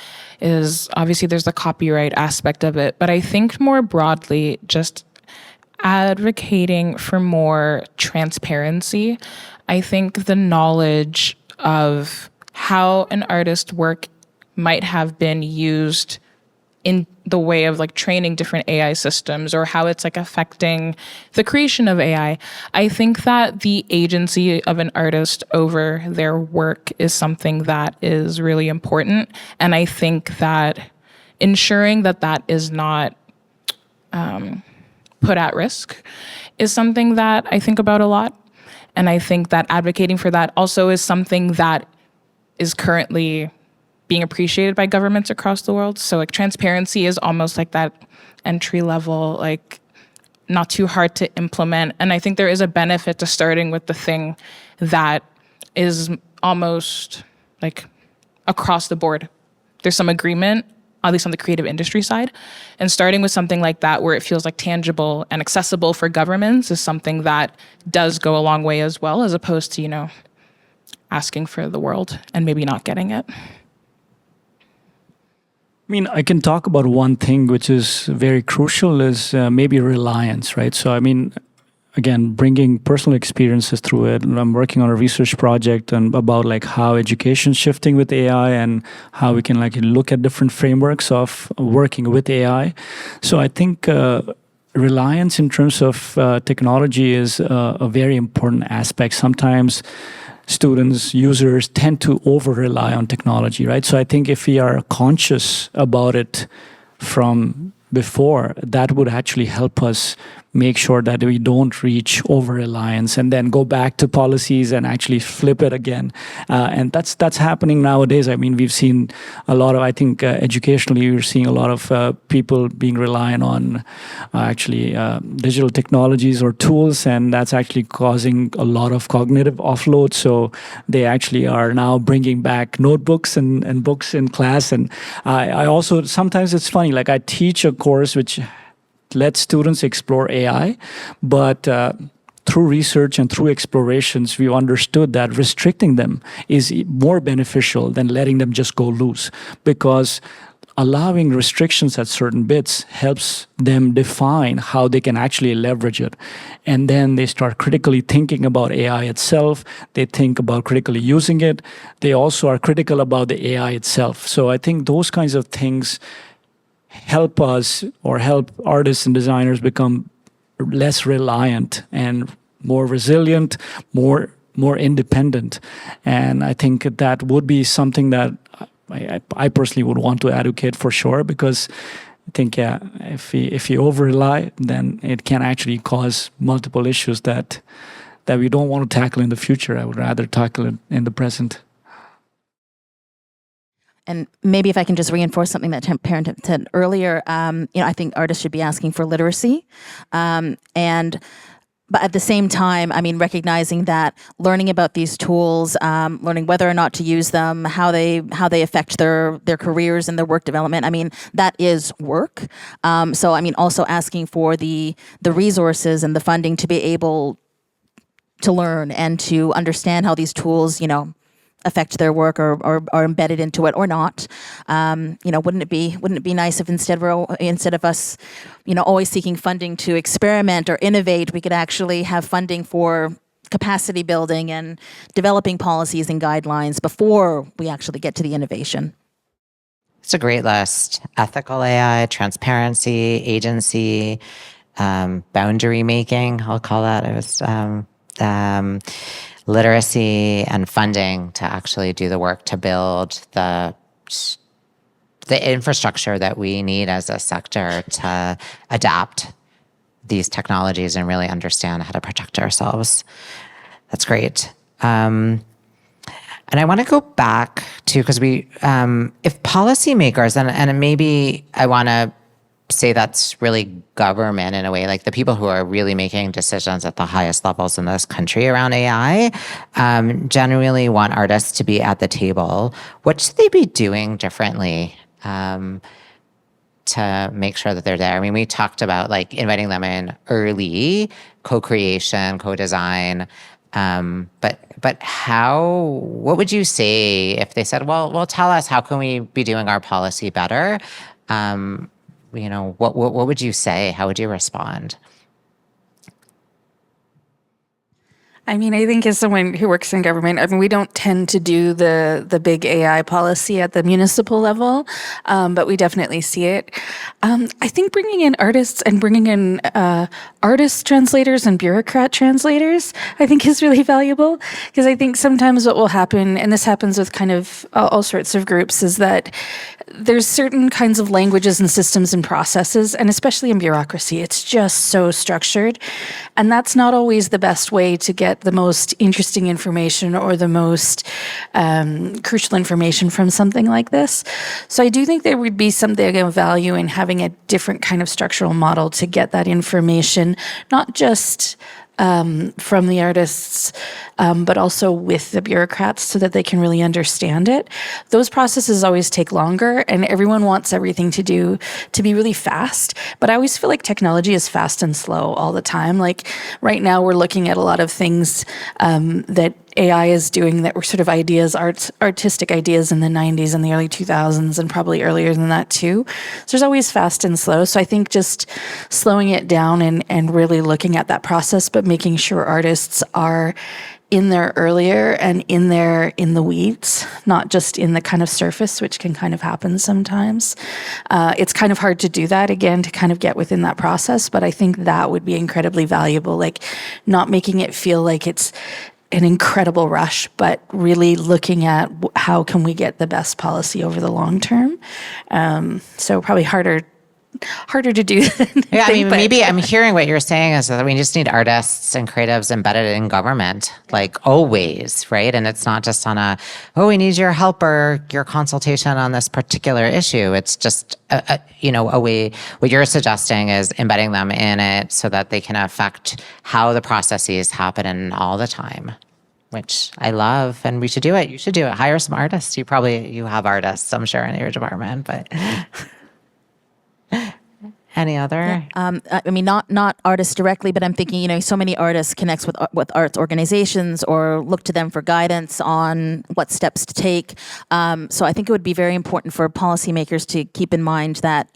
is obviously there's the copyright aspect of it, but I think more broadly just advocating for more transparency. I think the knowledge of how an artist's work might have been used in the way of like training different AI systems, or how it's like affecting the creation of AI. I think that the agency of an artist over their work is something that is really important. And I think that ensuring that is not put at risk is something that I think about a lot. And I think that advocating for that also is something that is currently being appreciated by governments across the world. So like transparency is almost like that entry level, like not too hard to implement. And I think there is a benefit to starting with the thing that is almost like across the board. There's some agreement, at least on the creative industry side. And starting with something like that where it feels like tangible and accessible for governments is something that does go a long way as well, as opposed to, asking for the world and maybe not getting it. I mean, I can talk about one thing which is very crucial is maybe reliance, right? So, I mean, again, bringing personal experiences through it. And I'm working on a research project and about like how education's shifting with AI and how we can like look at different frameworks of working with AI. So I think reliance in terms of technology is a very important aspect. Sometimes students, users tend to over-rely on technology, right? So I think if we are conscious about it from before, that would actually help us make sure that we don't reach over-reliance and then go back to policies and actually flip it again. And that's happening nowadays. I mean, we've seen a lot of, I think educationally, we're seeing a lot of people being reliant on actually digital technologies or tools, and that's actually causing a lot of cognitive offload. So they actually are now bringing back notebooks and books in class. And I also, sometimes it's funny, like I teach a course which let students explore AI, but through research and through explorations, we understood that restricting them is more beneficial than letting them just go loose, because allowing restrictions at certain bits helps them define how they can actually leverage it. And then they start critically thinking about AI itself. They think about critically using it. They also are critical about the AI itself. So I think those kinds of things help us or help artists and designers become less reliant and more resilient, more independent. And I think that would be something that I personally would want to advocate for sure, because I think, yeah, if you over-rely, then it can actually cause multiple issues that we don't want to tackle in the future. I would rather tackle it in the present. And maybe if I can just reinforce something that Parent said earlier, I think artists should be asking for literacy, but at the same time, I mean, recognizing that learning about these tools, learning whether or not to use them, how they affect their careers and their work development, I mean, that is work. So I mean, also asking for the resources and the funding to be able to learn and to understand how these tools, affect their work or are embedded into it or not. Wouldn't it be nice if instead of us, always seeking funding to experiment or innovate, we could actually have funding for capacity building and developing policies and guidelines before we actually get to the innovation? It's a great list. Ethical AI, transparency, agency, boundary making, I'll call that. It was literacy and funding to actually do the work to build the infrastructure that we need as a sector to adapt these technologies and really understand how to protect ourselves. That's great. And I want to go back to, because if policymakers, and maybe I want to say that's really government in a way, like the people who are really making decisions at the highest levels in this country around AI, generally want artists to be at the table. What should they be doing differently to make sure that they're there? I mean, we talked about like inviting them in early, co-creation, co-design, but what would you say if they said, well, tell us, how can we be doing our policy better? What would you say? How would you respond? I mean, I think as someone who works in government, I mean, we don't tend to do the big AI policy at the municipal level, but we definitely see it. I think bringing in artists and bringing in artist translators and bureaucrat translators, I think is really valuable, because I think sometimes what will happen, and this happens with kind of all sorts of groups, is that there's certain kinds of languages and systems and processes, and especially in bureaucracy, it's just so structured. And that's not always the best way to get the most interesting information or the most crucial information from something like this. So I do think there would be something of value in having a different kind of structural model to get that information, not just from the artists, but also with the bureaucrats, so that they can really understand it. Those processes always take longer, and everyone wants everything to be really fast. But I always feel like technology is fast and slow all the time. Like right now, we're looking at a lot of things that AI is doing that were sort of artistic ideas in the 90s and the early 2000s and probably earlier than that too. So there's always fast and slow. So I think just slowing it down and really looking at that process, but making sure artists are in there earlier and in the weeds, not just in the kind of surface, which can kind of happen sometimes. It's kind of hard to do that, again, to kind of get within that process, but I think that would be incredibly valuable, like not making it feel like it's an incredible rush, but really looking at how can we get the best policy over the long term. So probably harder to do. Yeah, I mean, maybe I'm hearing what you're saying is that we just need artists and creatives embedded in government, like always, right? And it's not just on we need your help or your consultation on this particular issue. It's just, a way, what you're suggesting is embedding them in it so that they can affect how the processes happen all the time, which I love, and we should do it. You should do it. Hire some artists. You have artists, I'm sure, in your department, but... Any other? I mean, not artists directly, but I'm thinking, so many artists connect with arts organizations or look to them for guidance on what steps to take. So I think it would be very important for policymakers to keep in mind that,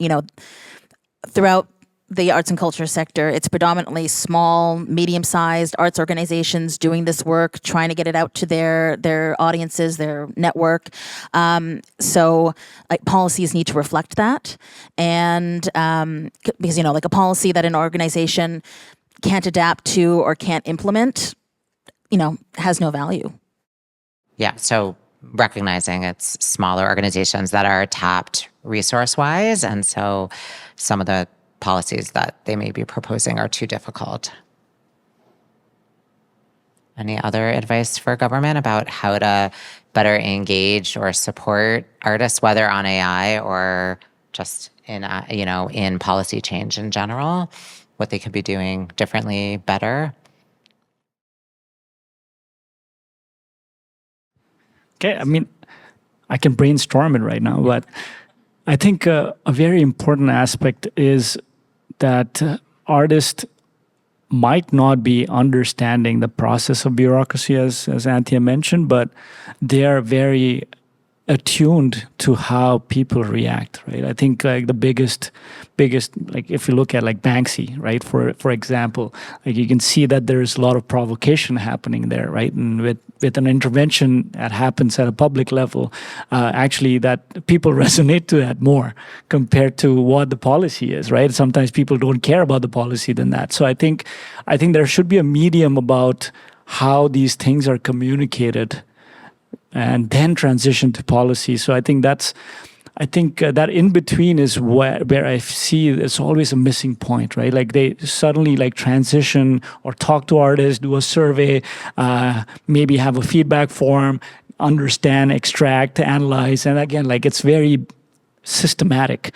throughout the arts and culture sector, it's predominantly small, medium-sized arts organizations doing this work, trying to get it out to their audiences, their network. So policies need to reflect that. And because, like a policy that an organization can't adapt to or can't implement, has no value. Yeah, so recognizing it's smaller organizations that are tapped resource-wise, and so some of the policies that they may be proposing are too difficult. Any other advice for government about how to better engage or support artists, whether on AI or just in policy change in general, what they could be doing differently, better? Okay, I mean, I can brainstorm it right now, but I think a very important aspect is that artists might not be understanding the process of bureaucracy, as Anthea mentioned, but they are very attuned to how people react, right? I think like the biggest, like if you look at like Banksy, right? For example, like you can see that there's a lot of provocation happening there, right? And with an intervention that happens at a public level, actually that people resonate to that more compared to what the policy is, right? Sometimes people don't care about the policy than that. So I think there should be a medium about how these things are communicated and then transition to policy. So I think that in between is where I see it's always a missing point, right? Like they suddenly like transition or talk to artists, do a survey, maybe have a feedback form, understand, extract, analyze, and again, like it's very systematic.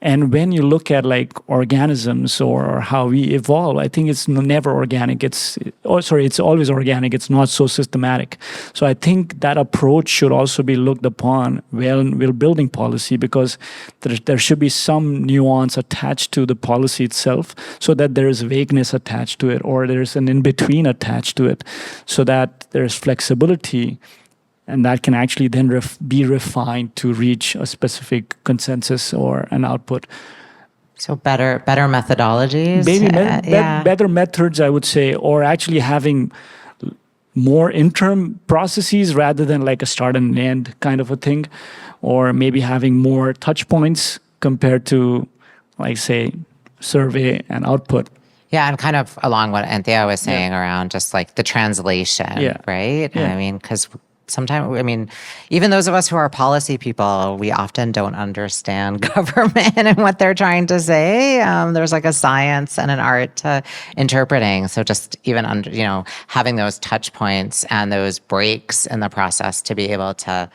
And when you look at like organisms or how we evolve, I think it's never organic. It's always organic. It's not so systematic. So I think that approach should also be looked upon when we're building policy, because there should be some nuance attached to the policy itself, so that there is vagueness attached to it, or there's an in-between attached to it, so that there's flexibility. And that can actually then be refined to reach a specific consensus or an output. So better methodologies? Maybe better methods, I would say, or actually having more interim processes rather than like a start and end kind of a thing, or maybe having more touch points compared to, like, say, survey and output. Yeah, and kind of along what Anthea was saying around just like the translation, right? Yeah. I mean, because sometimes, even those of us who are policy people, we often don't understand government and what they're trying to say. There's like a science and an art to interpreting. So just even having those touch points and those breaks in the process to be able to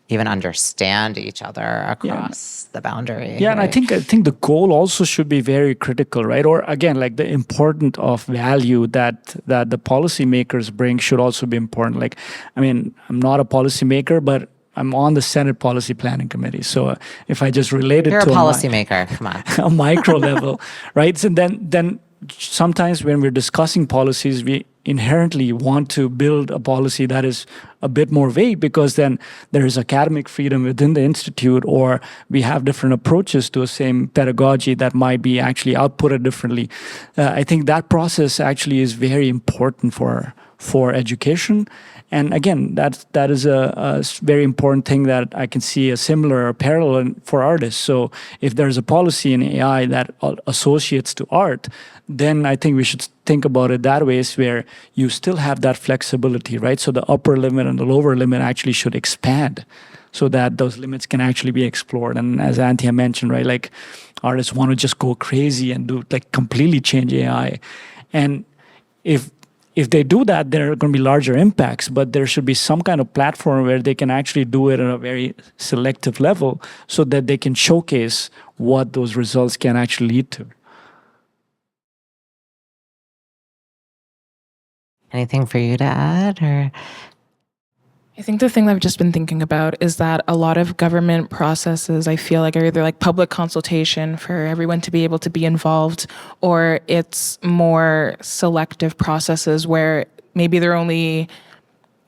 even understand each other across the boundary. Yeah, and I think the goal also should be very critical, right? Or again, like the importance of value that the policymakers bring should also be important. Like, I'm not a policymaker, but I'm on the Senate Policy Planning Committee. So if I just relate it You're to a policymaker, come on. a micro level, right? So then sometimes when we're discussing policies, inherently want to build a policy that is a bit more vague, because then there is academic freedom within the institute, or we have different approaches to a same pedagogy that might be actually outputted differently. I think that process actually is very important for education. And again, that is a very important thing that I can see a similar parallel for artists. So if there's a policy in AI that associates to art, then I think we should think about it that way, is where you still have that flexibility, right? So the upper limit and the lower limit actually should expand so that those limits can actually be explored. And as Anthea mentioned, right, like artists want to just go crazy and do like completely change AI. And if they do that, there are going to be larger impacts, but there should be some kind of platform where they can actually do it at a very selective level so that they can showcase what those results can actually lead to. Anything for you to add, or? I think the thing that I've just been thinking about is that a lot of government processes, I feel like, are either like public consultation for everyone to be able to be involved, or it's more selective processes where maybe they're only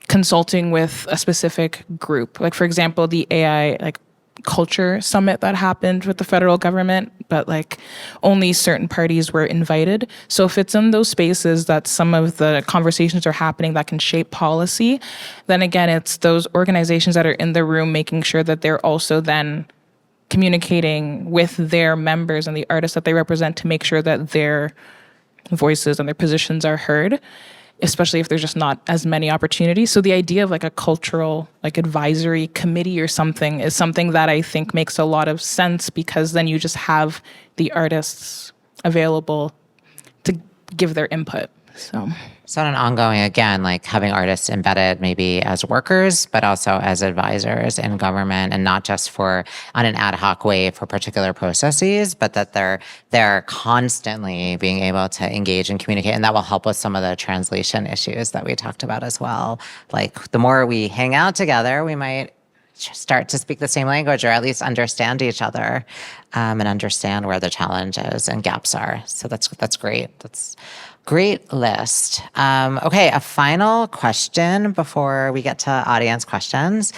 consulting with a specific group. Like, for example, the AI like culture summit that happened with the federal government, but like only certain parties were invited. So if it's in those spaces that some of the conversations are happening that can shape policy, then again, it's those organizations that are in the room making sure that they're also then communicating with their members and the artists that they represent to make sure that their voices and their positions are heard, especially if there's just not as many opportunities. So the idea of like a cultural like advisory committee or something is something that I think makes a lot of sense, because then you just have the artists available to give their input. So on an ongoing, again, like having artists embedded maybe as workers, but also as advisors in government, and not just for on an ad hoc way for particular processes, but that they're constantly being able to engage and communicate. And that will help with some of the translation issues that we talked about as well. Like the more we hang out together, we might start to speak the same language, or at least understand each other, and understand where the challenges and gaps are. So that's great. That's great list. Okay, a final question before we get to audience questions.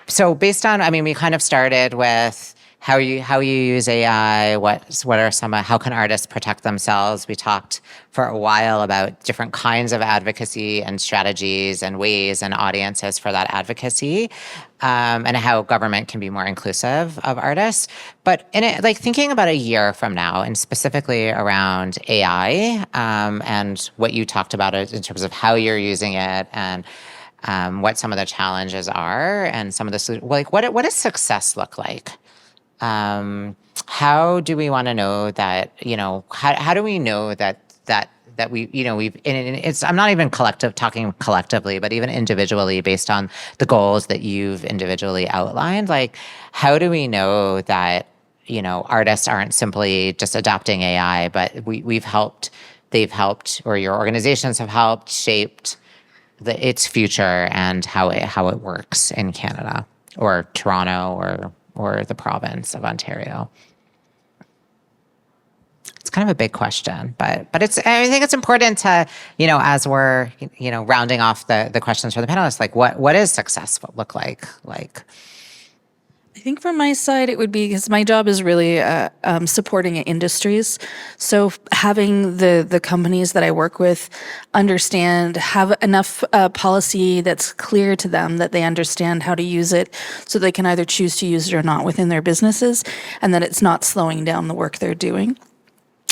So based on, I mean, we kind of started with how you use AI, what are some, how can artists protect themselves? We talked for a while about different kinds of advocacy and strategies and ways and audiences for that advocacy, and how government can be more inclusive of artists. But in it, like thinking about a year from now, and specifically around AI, and what you talked about in terms of how you're using it, and what some of the challenges are, and some of the, like, what does success look like? How do we want to know that, how do we know that we, it's, I'm not even talking collectively, but even individually based on the goals that you've individually outlined, like, how do we know that, artists aren't simply just adopting AI, but they've helped, or your organizations have helped shaped its future and how it works in Canada or Toronto or the province of Ontario? It's kind of a big question, but I think it's important to, as we're, rounding off the questions for the panelists, like what does success look like? I think from my side, it would be, because my job is really supporting industries. So having the companies that I work with have enough policy that's clear to them, that they understand how to use it, so they can either choose to use it or not within their businesses, and that it's not slowing down the work they're doing.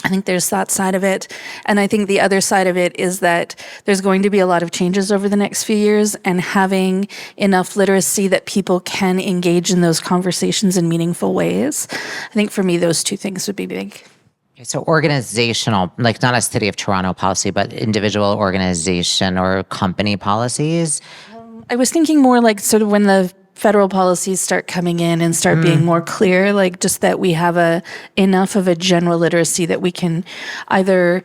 I think there's that side of it. And I think the other side of it is that there's going to be a lot of changes over the next few years, and having enough literacy that people can engage in those conversations in meaningful ways. I think for me, those two things would be big. So organizational, like not a City of Toronto policy, but individual organization or company policies? I was thinking more like sort of when the federal policies start coming in and start being more clear, like just that we have enough of a general literacy that we can either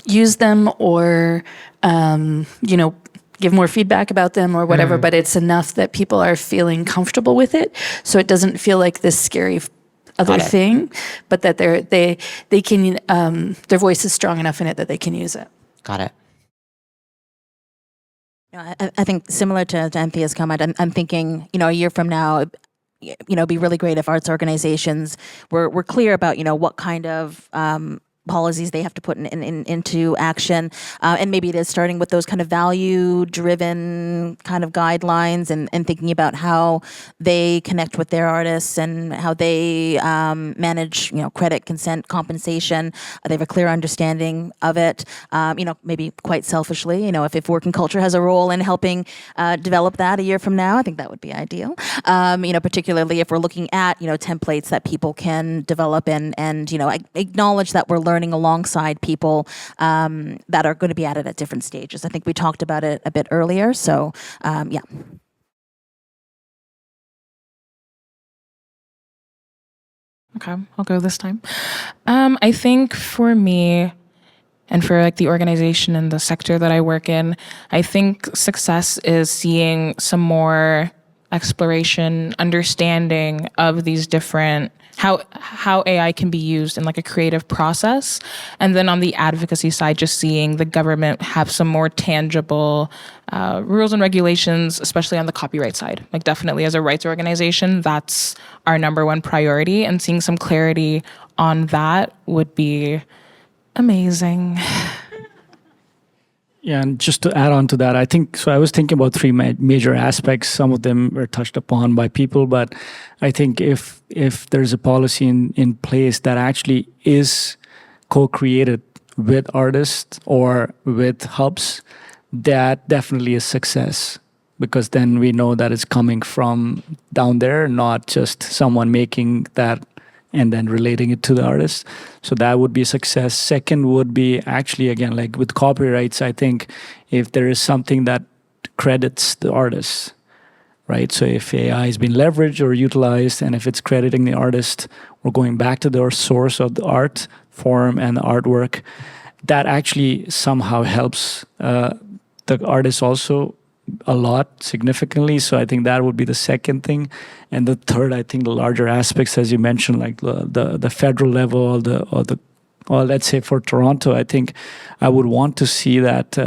use them or, give more feedback about them or whatever, but it's enough that people are feeling comfortable with it. So it doesn't feel like this scary other thing, but that they can, their voice is strong enough in it that they can use it. Got it. I think similar to Anthea's comment, I'm thinking, a year from now, it'd be really great if arts organizations were clear about, what kind of policies they have to put into action. And maybe it is starting with those kind of value-driven kind of guidelines and thinking about how they connect with their artists and how they manage, credit, consent, compensation. They have a clear understanding of it. Maybe quite selfishly, if work and culture has a role in helping develop that a year from now, I think that would be ideal. Particularly if we're looking at, templates that people can develop and acknowledge that we're learning alongside people that are going to be at it at different stages. I think we talked about it a bit earlier. So, yeah. Okay, I'll go this time. I think for me, and for like the organization and the sector that I work in, I think success is seeing some more exploration, understanding of these different how AI can be used in like a creative process. And then on the advocacy side, just seeing the government have some more tangible rules and regulations, especially on the copyright side. Like definitely as a rights organization, that's our number one priority, and seeing some clarity on that would be amazing. Yeah, and just to add on to that, I was thinking about three major aspects. Some of them were touched upon by people, but I think if there's a policy in place that actually is co-created with artists or with hubs, that definitely is success, because then we know that it's coming from down there, not just someone making that and then relating it to the artist. So that would be a success. Second would be actually, again, like with copyrights, I think if there is something that credits the artist, right? So if AI has been leveraged or utilized, and if it's crediting the artist, we're going back to the source of the art form and the artwork, that actually somehow helps the artist also a lot significantly. So I think that would be the second thing. And the third, I think the larger aspects, as you mentioned, like the federal level or let's say for Toronto, I think I would want to see that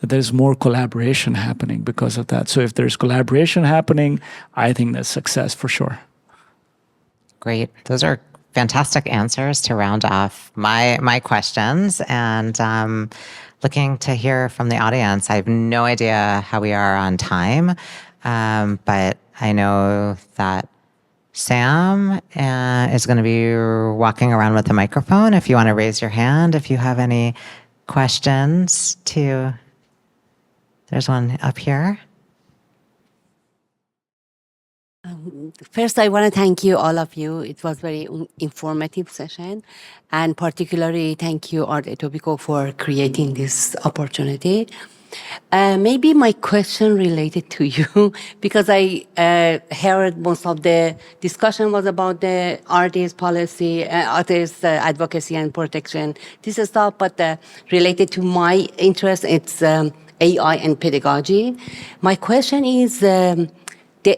there's more collaboration happening because of that. So if there's collaboration happening, I think that's success for sure. Great. Those are fantastic answers to round off my questions, and looking to hear from the audience. I have no idea how we are on time, but I know that Sam is going to be walking around with a microphone. If you want to raise your hand, if you have any questions there's one up here. First, I want to thank you, all of you. It was very informative session, and particularly thank you, Art Etobicoke, for creating this opportunity. Maybe my question related to you, because I heard most of the discussion was about the artist policy, artist advocacy and protection, this stuff, but related to my interest, it's AI and pedagogy. My question is, the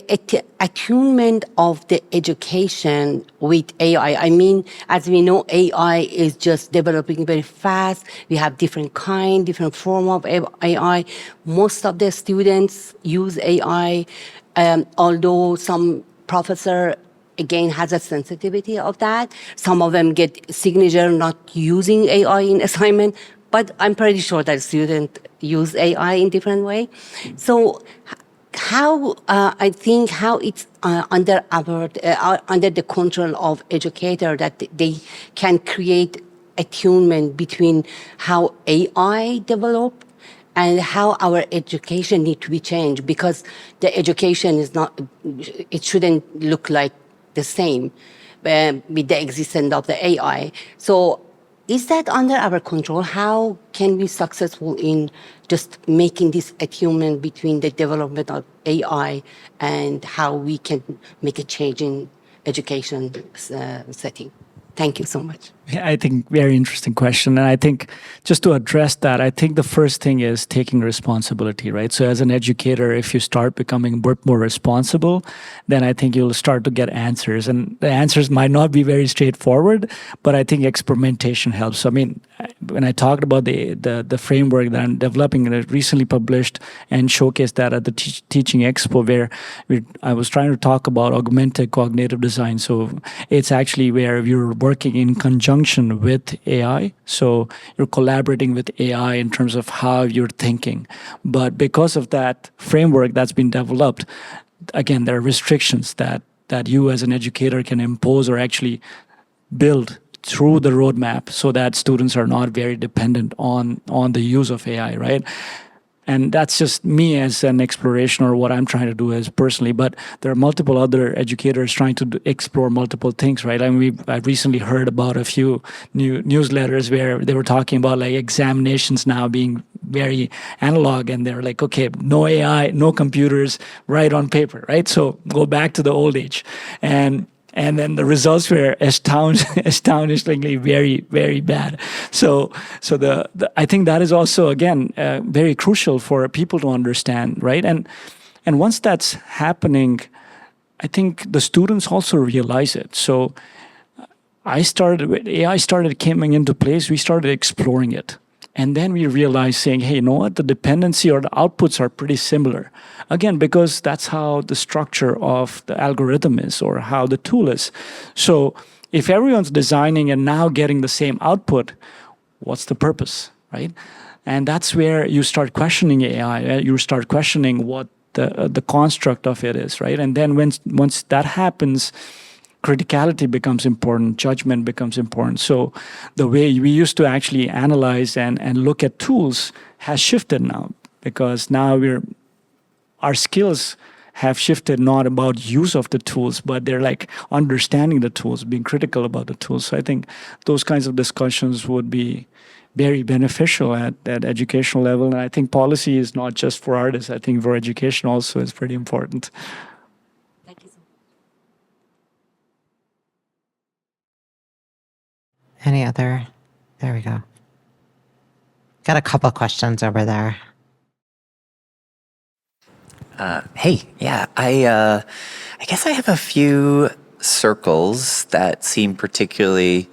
attunement of the education with AI. I mean, as we know, AI is just developing very fast. We have different form of AI. Most of the students use AI, although some professor again has a sensitivity of that. Some of them get signature not using AI in assignment, but I'm pretty sure that students use AI in different way. So how I think how it's under the control of educator that they can create attunement between how AI develop and how our education need to be changed, because the education is not, it shouldn't look like the same with the existence of the AI. So is that under our control? How can we be successful in just making this attunement between the development of AI and how we can make a change in education setting? Thank you so much. I think very interesting question. And I think just to address that, I think the first thing is taking responsibility, right? So as an educator, if you start becoming a bit more responsible, then I think you'll start to get answers. And the answers might not be very straightforward, but I think experimentation helps. So, I mean, when I talked about the framework that I'm developing, and I recently published and showcased that at the Teaching Expo, where I was trying to talk about augmented cognitive design. So it's actually where you're working in conjunction with AI. So you're collaborating with AI in terms of how you're thinking. But because of that framework that's been developed, again, there are restrictions that you as an educator can impose or actually build through the roadmap so that students are not very dependent on the use of AI, right? And that's just me as an exploration or what I'm trying to do as personally. But there are multiple other educators trying to explore multiple things, right? I mean, I recently heard about a few new newsletters where they were talking about like examinations now being very analog, and they're like, okay, no AI, no computers, write on paper, right? So go back to the old age. And then the results were astonishingly very, very bad. So I think that is also, again, very crucial for people to understand, right? And once that's happening, I think the students also realize it. So when AI started coming into place, we started exploring it. And then we realized saying, hey, you know what? The dependency or the outputs are pretty similar. Again, because that's how the structure of the algorithm is or how the tool is. So if everyone's designing and now getting the same output, what's the purpose, right? And that's where you start questioning AI. You start questioning what the construct of it is, right? And then once that happens, criticality becomes important, judgment becomes important. So the way we used to actually analyze and look at tools has shifted now, because now our skills have shifted, not about use of the tools, but they're like understanding the tools, being critical about the tools. So I think those kinds of discussions would be very beneficial at educational level. And I think policy is not just for artists. I think for education also is pretty important. Thank you so much. Any other? There we go. Got a couple questions over there. Hey, yeah, I guess I have a few circles that seem particularly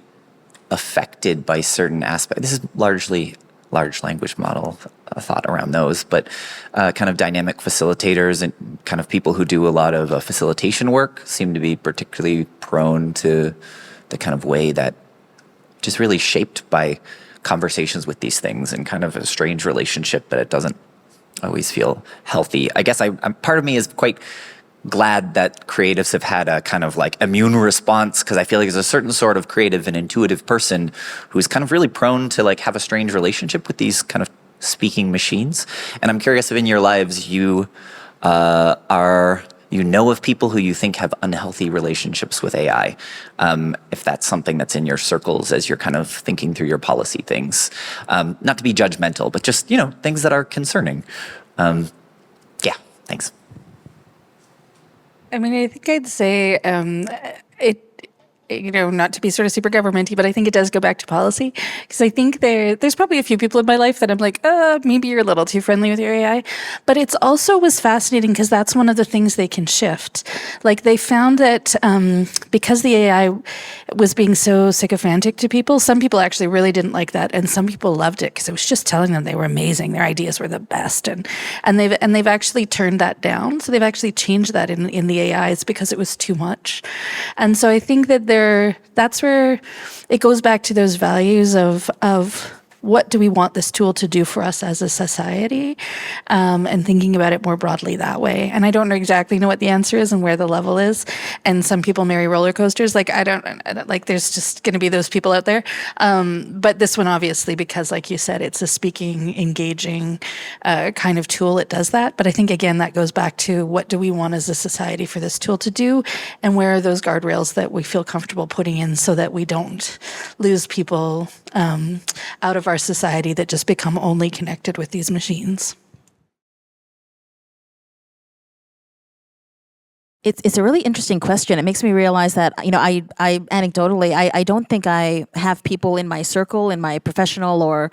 affected by certain aspects. This is largely large language model thought around those, but kind of dynamic facilitators and kind of people who do a lot of facilitation work seem to be particularly prone to the kind of way that just really shaped by conversations with these things and kind of a strange relationship, but it doesn't always feel healthy. I guess I'm part of me is quite glad that creatives have had a kind of like immune response, because I feel like there's a certain sort of creative and intuitive person who's kind of really prone to like have a strange relationship with these kind of speaking machines. And I'm curious if in your lives you know of people who you think have unhealthy relationships with AI, if that's something that's in your circles as you're kind of thinking through your policy things. Not to be judgmental, but just, things that are concerning. Yeah, thanks. I mean, I think I'd say not to be sort of super governmenty, but I think it does go back to policy, because I think there's probably a few people in my life that I'm like, maybe you're a little too friendly with your AI. But it's also was fascinating because that's one of the things they can shift. Like they found that because the AI was being so sycophantic to people, some people actually really didn't like that, and some people loved it because it was just telling them they were amazing, their ideas were the best, and they've actually turned that down. So they've actually changed that in the AIs because it was too much. And so I think that that's where it goes back to those values of what do we want this tool to do for us as a society, and thinking about it more broadly that way. And I don't exactly know what the answer is and where the level is. And some people marry roller coasters. Like I don't like. There's just going to be those people out there. But this one, obviously, because like you said, it's a speaking, engaging kind of tool. It does that. But I think again that goes back to what do we want as a society for this tool to do, and where are those guardrails that we feel comfortable putting in so that we don't lose people out of our society that just become only connected with these machines. It's a really interesting question. It makes me realize that, I anecdotally, I don't think I have people in my circle, in my professional or,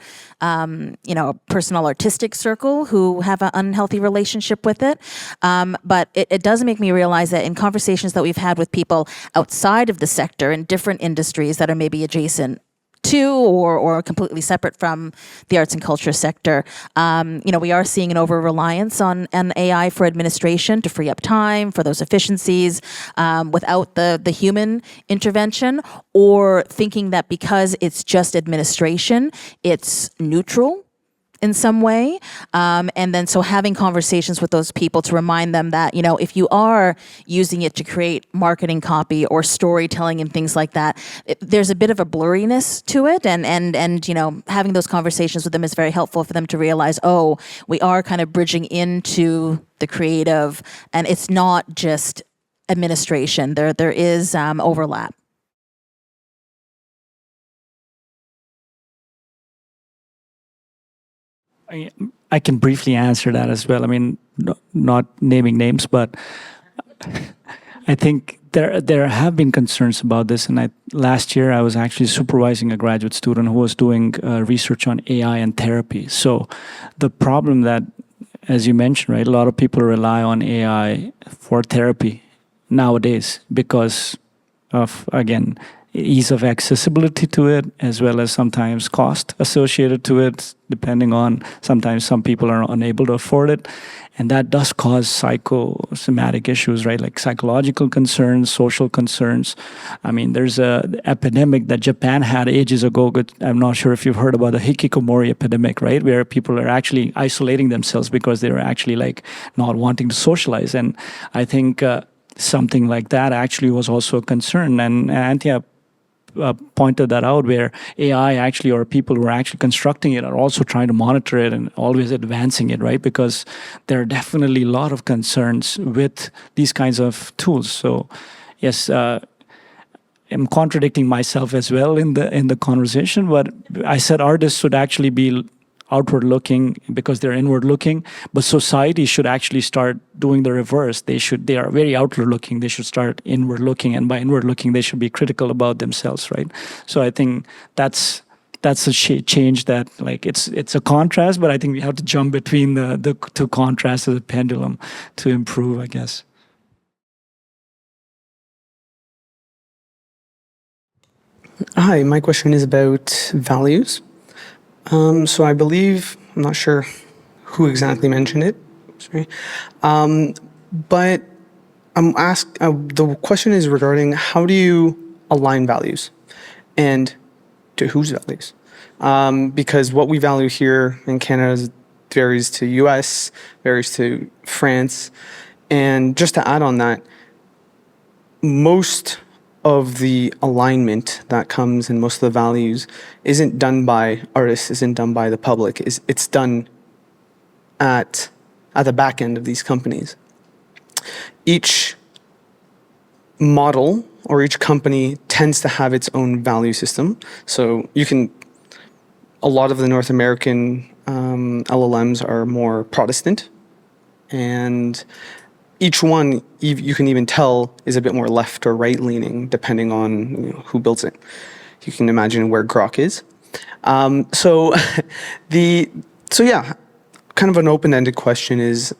personal artistic circle who have an unhealthy relationship with it. But it does make me realize that in conversations that we've had with people outside of the sector in different industries that are maybe adjacent to or completely separate from the arts and culture sector. We are seeing an over-reliance on AI for administration to free up time for those efficiencies without the human intervention, or thinking that because it's just administration, it's neutral in some way. And then so having conversations with those people to remind them that, if you are using it to create marketing copy or storytelling and things like that, there's a bit of a blurriness to it. And having those conversations with them is very helpful for them to realize, oh, we are kind of bridging into the creative, and it's not just administration. There is overlap. I can briefly answer that as well. I mean, not naming names, but I think there have been concerns about this. And last year, I was actually supervising a graduate student who was doing research on AI and therapy. So the problem that, as you mentioned, right, a lot of people rely on AI for therapy nowadays because of, again, ease of accessibility to it, as well as sometimes cost associated to it, depending on sometimes some people are unable to afford it. And that does cause psychosomatic issues, right? Like psychological concerns, social concerns. I mean, there's an epidemic that Japan had ages ago. I'm not sure if you've heard about the hikikomori epidemic, right? Where people are actually isolating themselves because they're actually like not wanting to socialize. And I think something like that actually was also a concern. And Anthea pointed that out, where AI actually, or people who are actually constructing it, are also trying to monitor it and always advancing it, right? Because there are definitely a lot of concerns with these kinds of tools. So yes, I'm contradicting myself as well in the conversation, but I said artists should actually be outward looking because they're inward looking, but society should actually start doing the reverse. They are very outward looking. They should start inward looking, and by inward looking, they should be critical about themselves, right? So I think that's a change that, like, it's a contrast, but I think we have to jump between the two contrasts of the pendulum to improve, I guess. Hi, my question is about values. So I believe, I'm not sure who exactly mentioned it, sorry, but the question is regarding how do you align values and to whose values? Because what we value here in Canada varies to US, varies to France, and just to add on that, most of the alignment that comes in most of the values isn't done by artists, isn't done by the public. It's done at the back end of these companies. Each model or each company tends to have its own value system. So a lot of the North American LLMs are more Protestant, and each one, you can even tell, is a bit more left or right leaning, depending on who builds it. You can imagine where Grok is. So yeah, kind of an open-ended question is,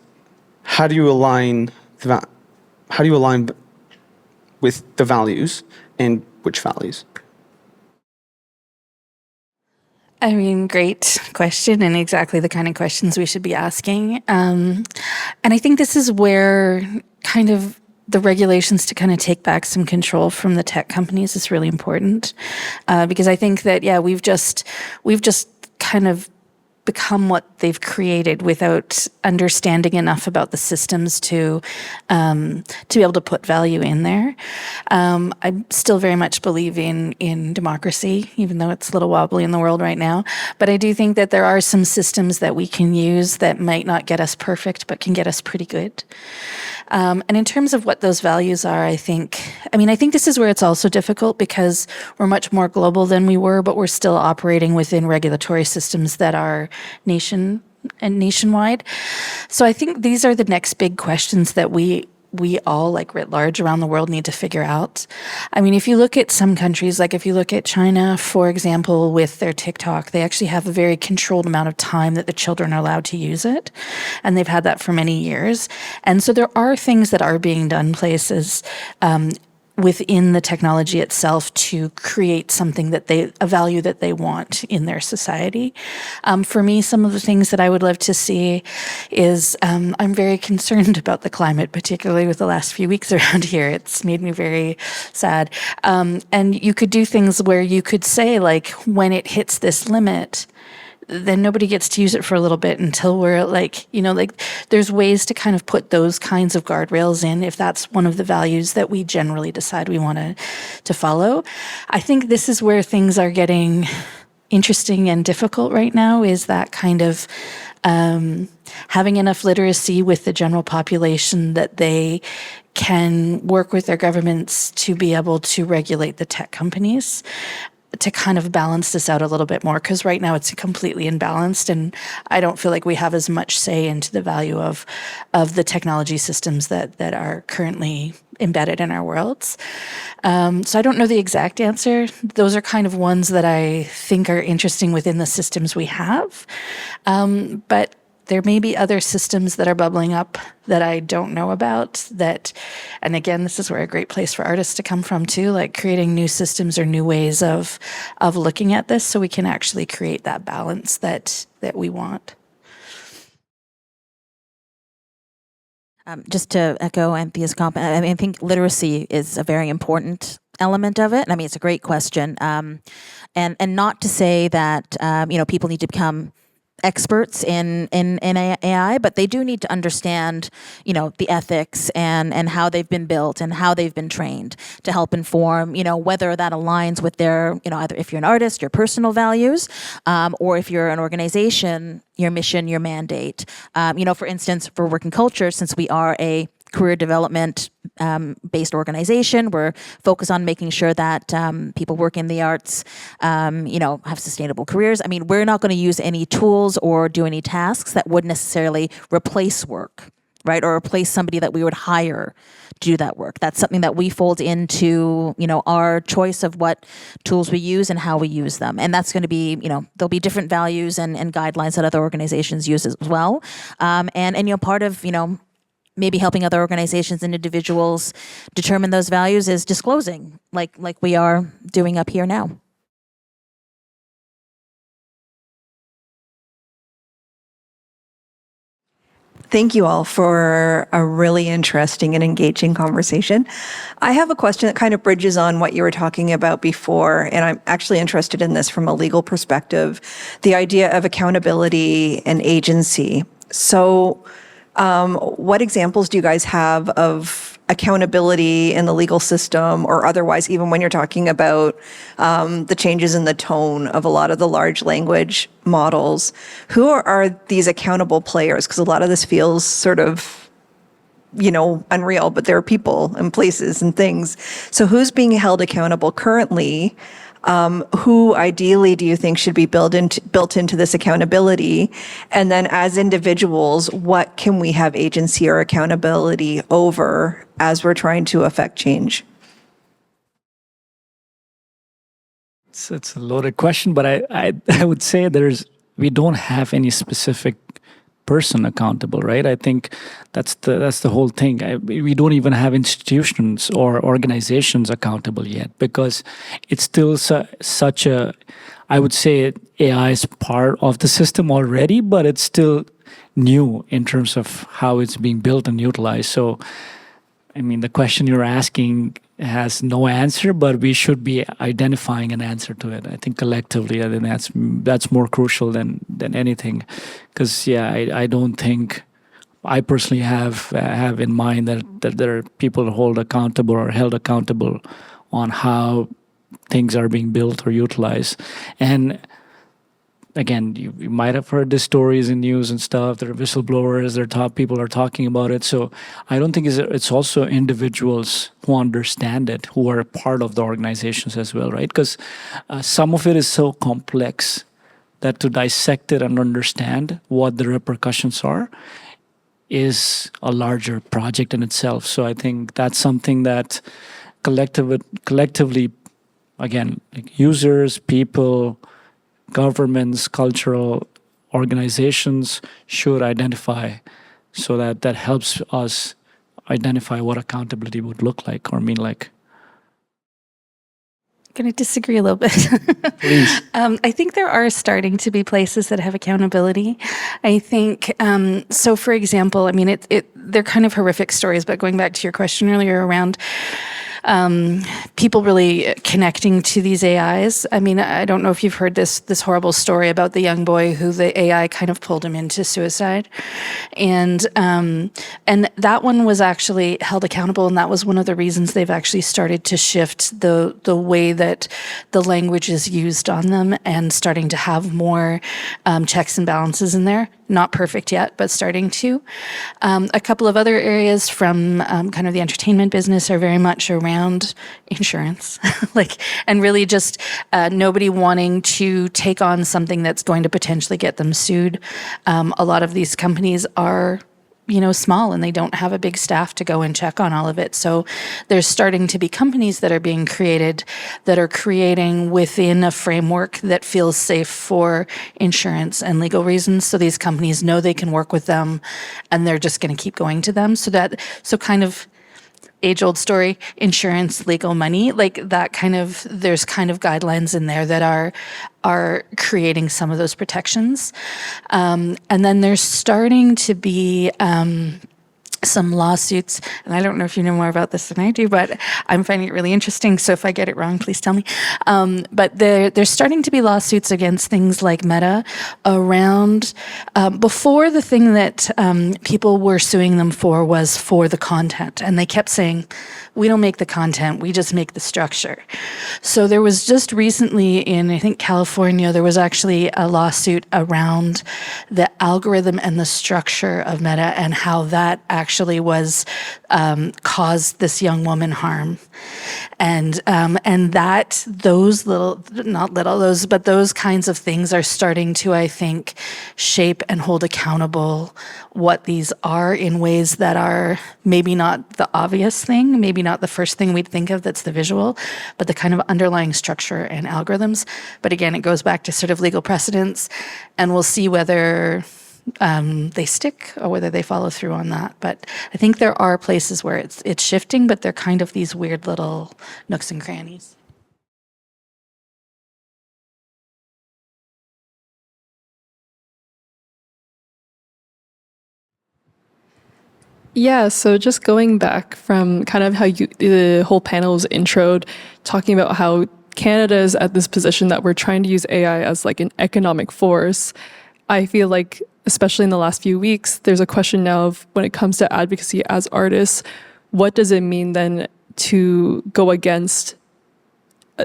how do you align with the values, and which values? I mean, great question, and exactly the kind of questions we should be asking. And I think this is where kind of the regulations to kind of take back some control from the tech companies is really important, because I think that, yeah, we've just kind of become what they've created without understanding enough about the systems to be able to put value in there. I still very much believe in democracy, even though it's a little wobbly in the world right now. But I do think that there are some systems that we can use that might not get us perfect, but can get us pretty good. And in terms of what those values are, I think this is where it's also difficult because we're much more global than we were, but we're still operating within regulatory systems that are nationwide. So I think these are the next big questions that we we all, like writ large around the world, need to figure out. I mean, if you look at some countries, like if you look at China, for example, with their TikTok, they actually have a very controlled amount of time that the children are allowed to use it. And they've had that for many years. And so there are things that are being done places within the technology itself to create something that a value that they want in their society. For me, some of the things that I would love to see is I'm very concerned about the climate, particularly with the last few weeks around here. It's made me very sad. And you could do things where you could say, like, when it hits this limit, then nobody gets to use it for a little bit until we're like, there's ways to kind of put those kinds of guardrails in if that's one of the values that we generally decide we want to follow. I think this is where things are getting interesting and difficult right now, is that kind of having enough literacy with the general population that they can work with their governments to be able to regulate the tech companies, to kind of balance this out a little bit more, because right now it's completely imbalanced, and I don't feel like we have as much say into the value of the technology systems that are currently embedded in our worlds. So I don't know the exact answer. Those are kind of ones that I think are interesting within the systems we have. But there may be other systems that are bubbling up that I don't know about and again, this is where a great place for artists to come from too, like creating new systems or new ways of looking at this so we can actually create that balance that we want. Just to echo Anthea's comment, I mean, I think literacy is a very important element of it. I mean, it's a great question. And not to say that, people need to become experts in AI, but they do need to understand, the ethics and how they've been built and how they've been trained to help inform, whether that aligns with their, either if you're an artist, your personal values, or if you're an organization, your mission, your mandate. For instance, for Working Culture, since we are a career development based organization, we're focused on making sure that people working in the arts, have sustainable careers. I mean, we're not going to use any tools or do any tasks that would necessarily replace work, right? Or replace somebody that we would hire to do that work. That's something that we fold into, our choice of what tools we use and how we use them. And that's going to be, there'll be different values and guidelines that other organizations use as well. And part of, maybe helping other organizations and individuals determine those values is disclosing, like we are doing up here now. Thank you all for a really interesting and engaging conversation. I have a question that kind of bridges on what you were talking about before, and I'm actually interested in this from a legal perspective, the idea of accountability and agency. So, what examples do you guys have of accountability in the legal system or otherwise, even when you're talking about the changes in the tone of a lot of the large language models? Who are these accountable players? Because a lot of this feels sort of, unreal, but there are people and places and things. So who's being held accountable currently? Who ideally do you think should be built into this accountability? And then as individuals, what can we have agency or accountability over as we're trying to affect change? It's a loaded question, but I would say we don't have any specific person accountable, right? I think that's the whole thing. We don't even have institutions or organizations accountable yet, because it's still such a, I would say AI is part of the system already, but it's still new in terms of how it's being built and utilized. So, I mean, the question you're asking has no answer, but we should be identifying an answer to it. I think collectively, I think that's more crucial than anything, because I don't think I personally have in mind that there are people hold accountable or held accountable on how things are being built or utilized. And again, you might have heard the stories in news and stuff. There are whistleblowers, there are top people are talking about it. So I don't think it's also individuals who understand it, who are part of the organizations as well, right? Because some of it is so complex that to dissect it and understand what the repercussions are, is a larger project in itself. So I think that's something that collectively, again, like users, people, governments, cultural organizations should identify, so that helps us identify what accountability would look like or mean like. Going to disagree a little bit. Please. I think there are starting to be places that have accountability. I think, so for example, I mean, they're kind of horrific stories, but going back to your question earlier around people really connecting to these AIs. I mean, I don't know if you've heard this horrible story about the young boy who the AI kind of pulled him into suicide, and that one was actually held accountable, and that was one of the reasons they've actually started to shift the way that the language is used on them, and starting to have more checks and balances in there. Not perfect yet, but starting to. A couple of other areas from kind of the entertainment business are very much around insurance, and really just nobody wanting to take on something that's going to potentially get them sued. A lot of these companies are small, and they don't have a big staff to go and check on all of it. So there's starting to be companies that are being created that are creating within a framework that feels safe for insurance and legal reasons. So these companies know they can work with them, and they're just going to keep going to them. So kind of age-old story, insurance, legal, money, like that kind of, there's kind of guidelines in there that are creating some of those protections. And then there's starting to be some lawsuits, and I don't know if you know more about this than I do, but I'm finding it really interesting. So if I get it wrong, please tell me. But there's starting to be lawsuits against things like Meta around, before the thing that people were suing them for was for the content. And they kept saying, we don't make the content, we just make the structure. So there was just recently in, I think, California, there was actually a lawsuit around the algorithm and the structure of Meta and how that actually was caused this young woman harm. And that those those kinds of things are starting to, I think, shape and hold accountable what these are in ways that are maybe not the obvious thing, maybe not the first thing we'd think of that's the visual, but the kind of underlying structure and algorithms. But again, it goes back to sort of legal precedents, and we'll see whether they stick or whether they follow through on that. But I think there are places where it's shifting, but they're kind of these weird little nooks and crannies. Yeah, so just going back from kind of how the whole panel was introed, talking about how Canada is at this position that we're trying to use AI as like an economic force. I feel like, especially in the last few weeks, there's a question now of when it comes to advocacy as artists, what does it mean then to go against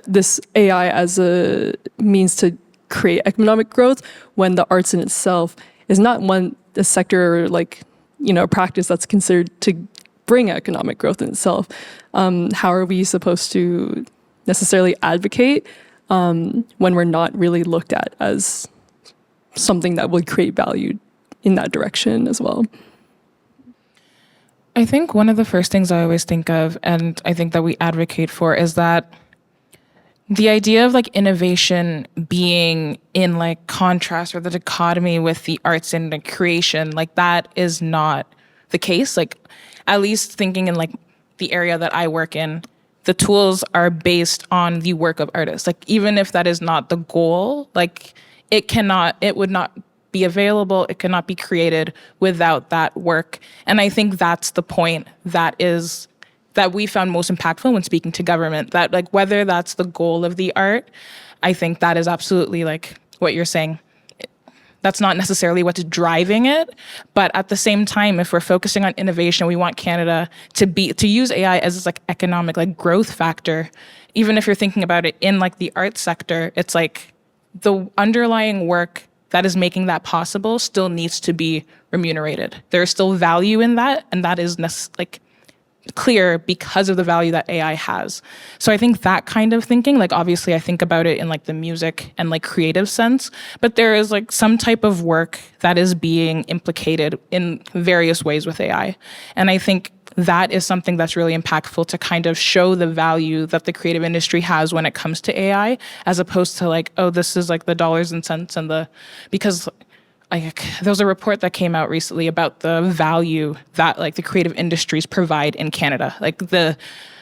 this AI as a means to create economic growth when the arts in itself is not a sector or like, a practice that's considered to bring economic growth in itself. How are we supposed to necessarily advocate when we're not really looked at as something that would create value in that direction as well? I think one of the first things I always think of, and I think that we advocate for, is that the idea of like innovation being in like contrast or the dichotomy with the arts and the creation, like that is not the case. Like, at least thinking in like the area that I work in, the tools are based on the work of artists. Like, even if that is not the goal, like it would not be available, it cannot be created without that work. And I think that's the point that we found most impactful when speaking to government, that like whether that's the goal of the art, I think that is absolutely like what you're saying. That's not necessarily what's driving it, but at the same time, if we're focusing on innovation, we want Canada to use AI as this like economic like growth factor. Even if you're thinking about it in like the arts sector, it's like the underlying work that is making that possible still needs to be remunerated. There is still value in that, and that is clear because of the value that AI has. So I think that kind of thinking, like obviously I think about it in like the music and like creative sense, but there is like some type of work that is being implicated in various ways with AI. And I think that is something that's really impactful to kind of show the value that the creative industry has when it comes to AI, as opposed to like, oh, this is like the dollars and cents and because like there was a report that came out recently about the value that like the creative industries provide in Canada, like the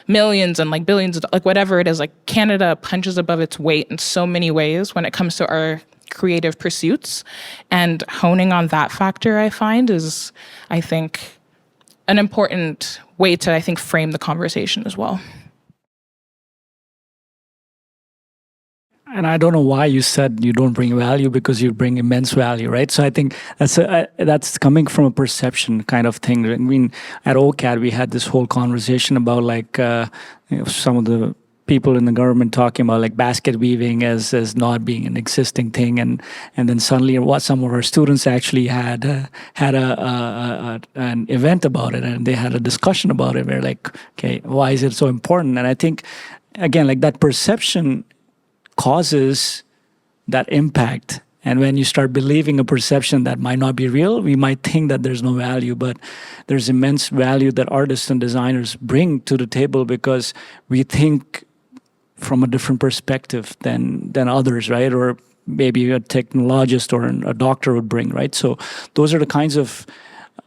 millions and like billions of, like whatever it is, like Canada punches above its weight in so many ways when it comes to our creative pursuits, and honing on that factor I find is, I think, an important way to, I think, frame the conversation as well. And I don't know why you said you don't bring value, because you bring immense value, right? So I think that's coming from a perception kind of thing. I mean, at OCAD, we had this whole conversation about like some of the people in the government talking about like basket weaving as not being an existing thing, and then suddenly what some of our students actually had an event about it, and they had a discussion about it. We're like, okay, why is it so important? And I think again, like that perception causes that impact. And when you start believing a perception that might not be real, we might think that there's no value, but there's immense value that artists and designers bring to the table because we think from a different perspective than others, right? Or maybe a technologist or a doctor would bring, right? So those are the kinds of,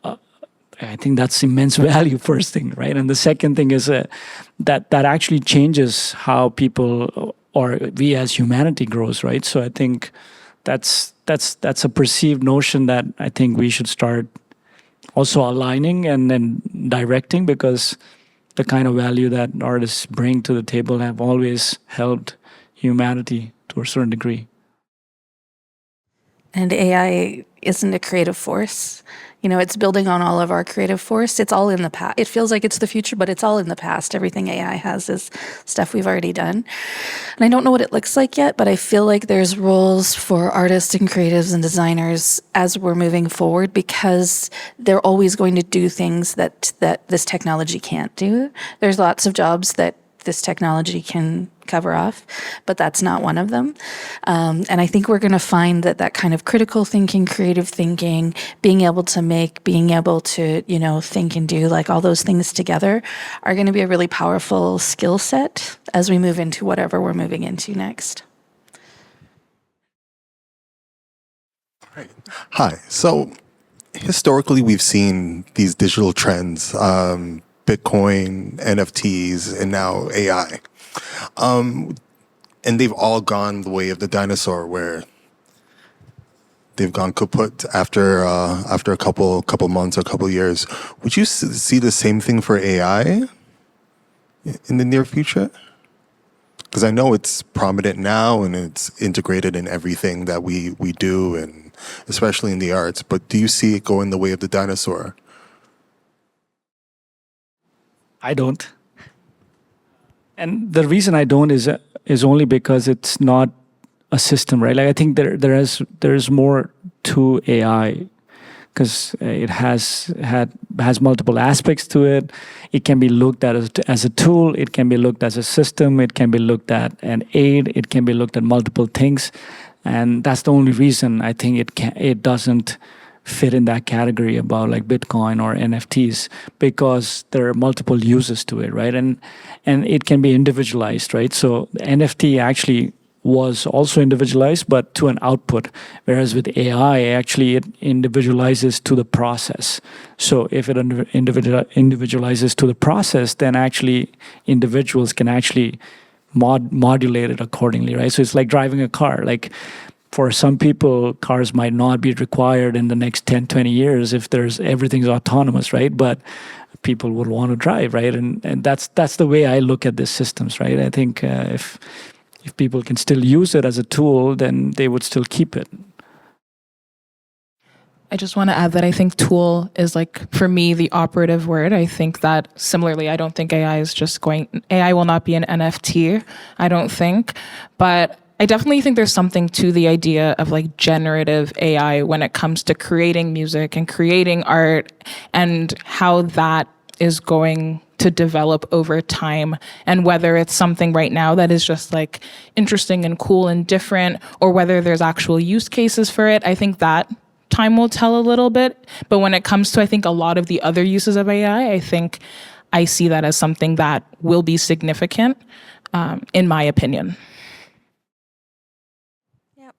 I think that's immense value, first thing, right? And the second thing is that actually changes how people or we as humanity grows, right? So I think that's a perceived notion that I think we should start also aligning and then directing, because the kind of value that artists bring to the table have always helped humanity to a certain degree. And AI isn't a creative force. You know, it's building on all of our creative force. It's all in the past. It feels like it's the future, but it's all in the past. Everything AI has is stuff we've already done. And I don't know what it looks like yet, but I feel like there's roles for artists and creatives and designers as we're moving forward, because they're always going to do things that this technology can't do. There's lots of jobs that this technology can cover off, but that's not one of them. And I think we're going to find that kind of critical thinking, creative thinking, being able to make, being able to, you know, think and do, like all those things together are going to be a really powerful skill set as we move into whatever we're moving into next. Right. Hi. So historically, we've seen these digital trends, Bitcoin, NFTs, and now AI. And they've all gone the way of the dinosaur, where they've gone kaput after a couple months or a couple years. Would you see the same thing for AI in the near future? Because I know it's prominent now and it's integrated in everything that we do, and especially in the arts. But do you see it going the way of the dinosaur? I don't. And the reason I don't is only because it's not a system, right? Like I think there's more to AI, because it has multiple aspects to it. It can be looked at as a tool. It can be looked as a system. It can be looked at an aid. It can be looked at multiple things, and that's the only reason I think it doesn't fit in that category about like Bitcoin or NFTs, because there are multiple uses to it, right? And it can be individualized, right? So the NFT actually was also individualized, but to an output, whereas with AI, actually it individualizes to the process. So if it individualizes to the process, then actually individuals can actually modulate it accordingly, right? So it's like driving a car. Like for some people, cars might not be required in the next 10, 20 years if everything's autonomous, right? But people would want to drive, right? And that's the way I look at these systems, right? I think if people can still use it as a tool, then they would still keep it. I just want to add that I think tool is like, for me, the operative word. I think that similarly, I don't think AI will not be an NFT, I don't think. But I definitely think there's something to the idea of like generative AI when it comes to creating music and creating art, and how that is going to develop over time, and whether it's something right now that is just like interesting and cool and different, or whether there's actual use cases for it, I think that time will tell a little bit. But when it comes to, I think, a lot of the other uses of AI, I think I see that as something that will be significant, in my opinion.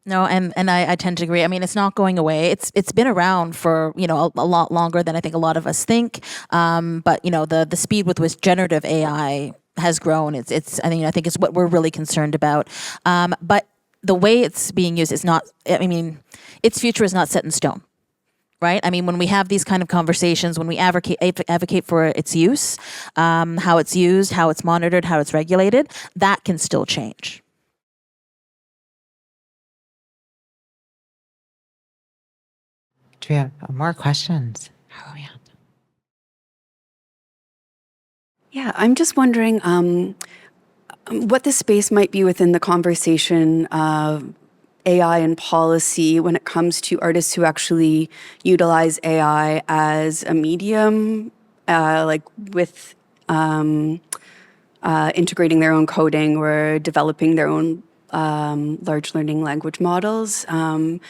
No, and I tend to agree. I mean, it's not going away. It's been around for, you know, a lot longer than I think a lot of us think. But you know, the speed with which generative AI has grown, I think it's what we're really concerned about. But the way it's being used is not. I mean, its future is not set in stone. Right? I mean, when we have these kind of conversations, when we advocate for its use, how it's used, how it's monitored, how it's regulated, that can still change. Do we have more questions? How are we on? Yeah, I'm just wondering what the space might be within the conversation of AI and policy when it comes to artists who actually utilize AI as a medium, like with integrating their own coding or developing their own large learning language models. And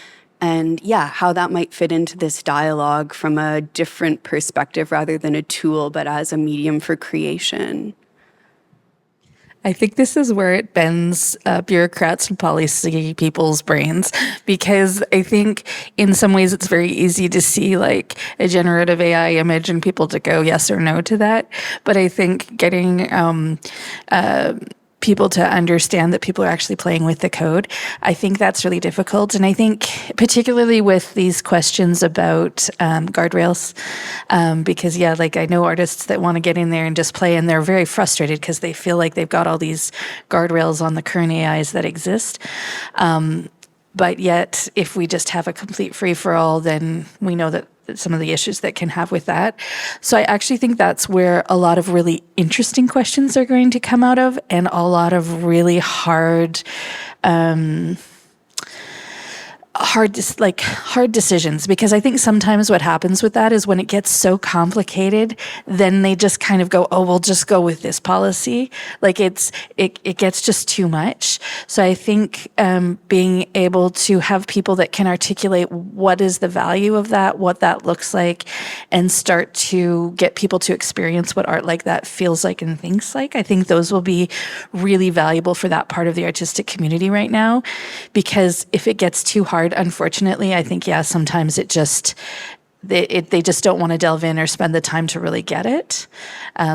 yeah, how that might fit into this dialogue from a different perspective rather than a tool, but as a medium for creation. I think this is where it bends bureaucrats and policy people's brains, because I think in some ways it's very easy to see like a generative AI image and people to go yes or no to that. But I think getting people to understand that people are actually playing with the code, I think that's really difficult. And I think particularly with these questions about guardrails, because yeah, like I know artists that want to get in there and just play, and they're very frustrated because they feel like they've got all these guardrails on the current AIs that exist. But yet, if we just have a complete free-for-all, then we know that some of the issues that can have with that. So I actually think that's where a lot of really interesting questions are going to come out of, and a lot of really hard decisions, because I think sometimes what happens with that is when it gets so complicated, then they just kind of go, oh, we'll just go with this policy. Like it gets just too much. So I think being able to have people that can articulate what is the value of that, what that looks like, and start to get people to experience what art like that feels like and thinks like, I think those will be really valuable for that part of the artistic community right now. Because if it gets too hard, unfortunately, I think, yeah, sometimes they just don't want to delve in or spend the time to really get it.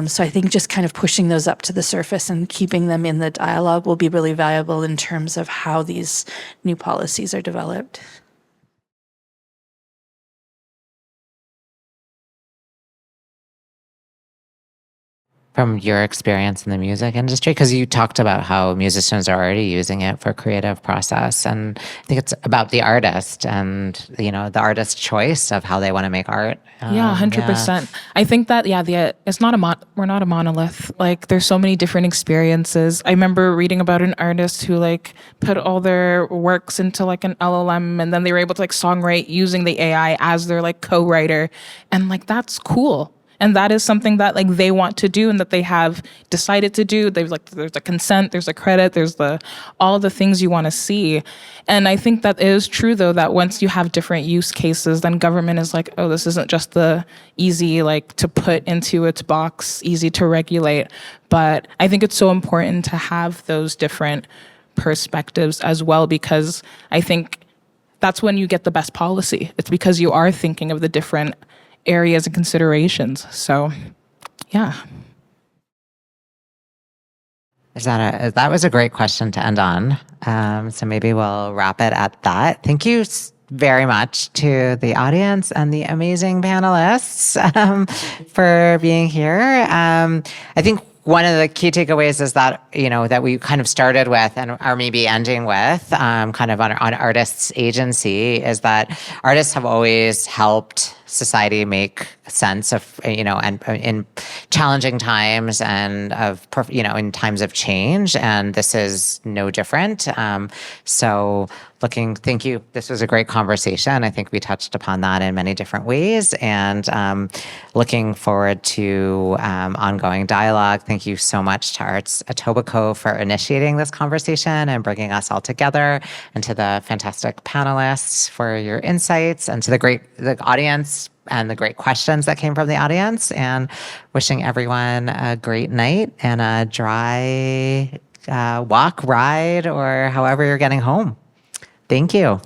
So I think just kind of pushing those up to the surface and keeping them in the dialogue will be really valuable in terms of how these new policies are developed. From your experience in the music industry, because you talked about how musicians are already using it for creative process, and I think it's about the artist and, you know, the artist's choice of how they want to make art. Yeah, 100%. I think that, it's not we're not a monolith. Like, there's so many different experiences. I remember reading about an artist who like put all their works into like an LLM, and then they were able to like songwrite using the AI as their like co-writer, and like that's cool. And that is something that like they want to do and that they have decided to do. There's a consent, there's a credit, there's all the things you want to see. And I think that is true though, that once you have different use cases, then government is like, oh, this isn't just the easy like to put into its box, easy to regulate. But I think it's so important to have those different perspectives as well, because I think that's when you get the best policy. It's because you are thinking of the different areas and considerations. So, yeah. That was a great question to end on. So maybe we'll wrap it at that. Thank you very much to the audience and the amazing panelists for being here. I think one of the key takeaways is that, you know, that we kind of started with and are maybe ending with kind of on artists' agency, is that artists have always helped society make sense of, and in challenging times and in times of change. And this is no different. Thank you. This was a great conversation. I think we touched upon that in many different ways, and looking forward to ongoing dialogue. Thank you so much to Arts Etobicoke for initiating this conversation and bringing us all together, and to the fantastic panelists for your insights, and to the audience and the great questions that came from the audience, and wishing everyone a great night and a dry walk, ride, or however you're getting home. Thank you.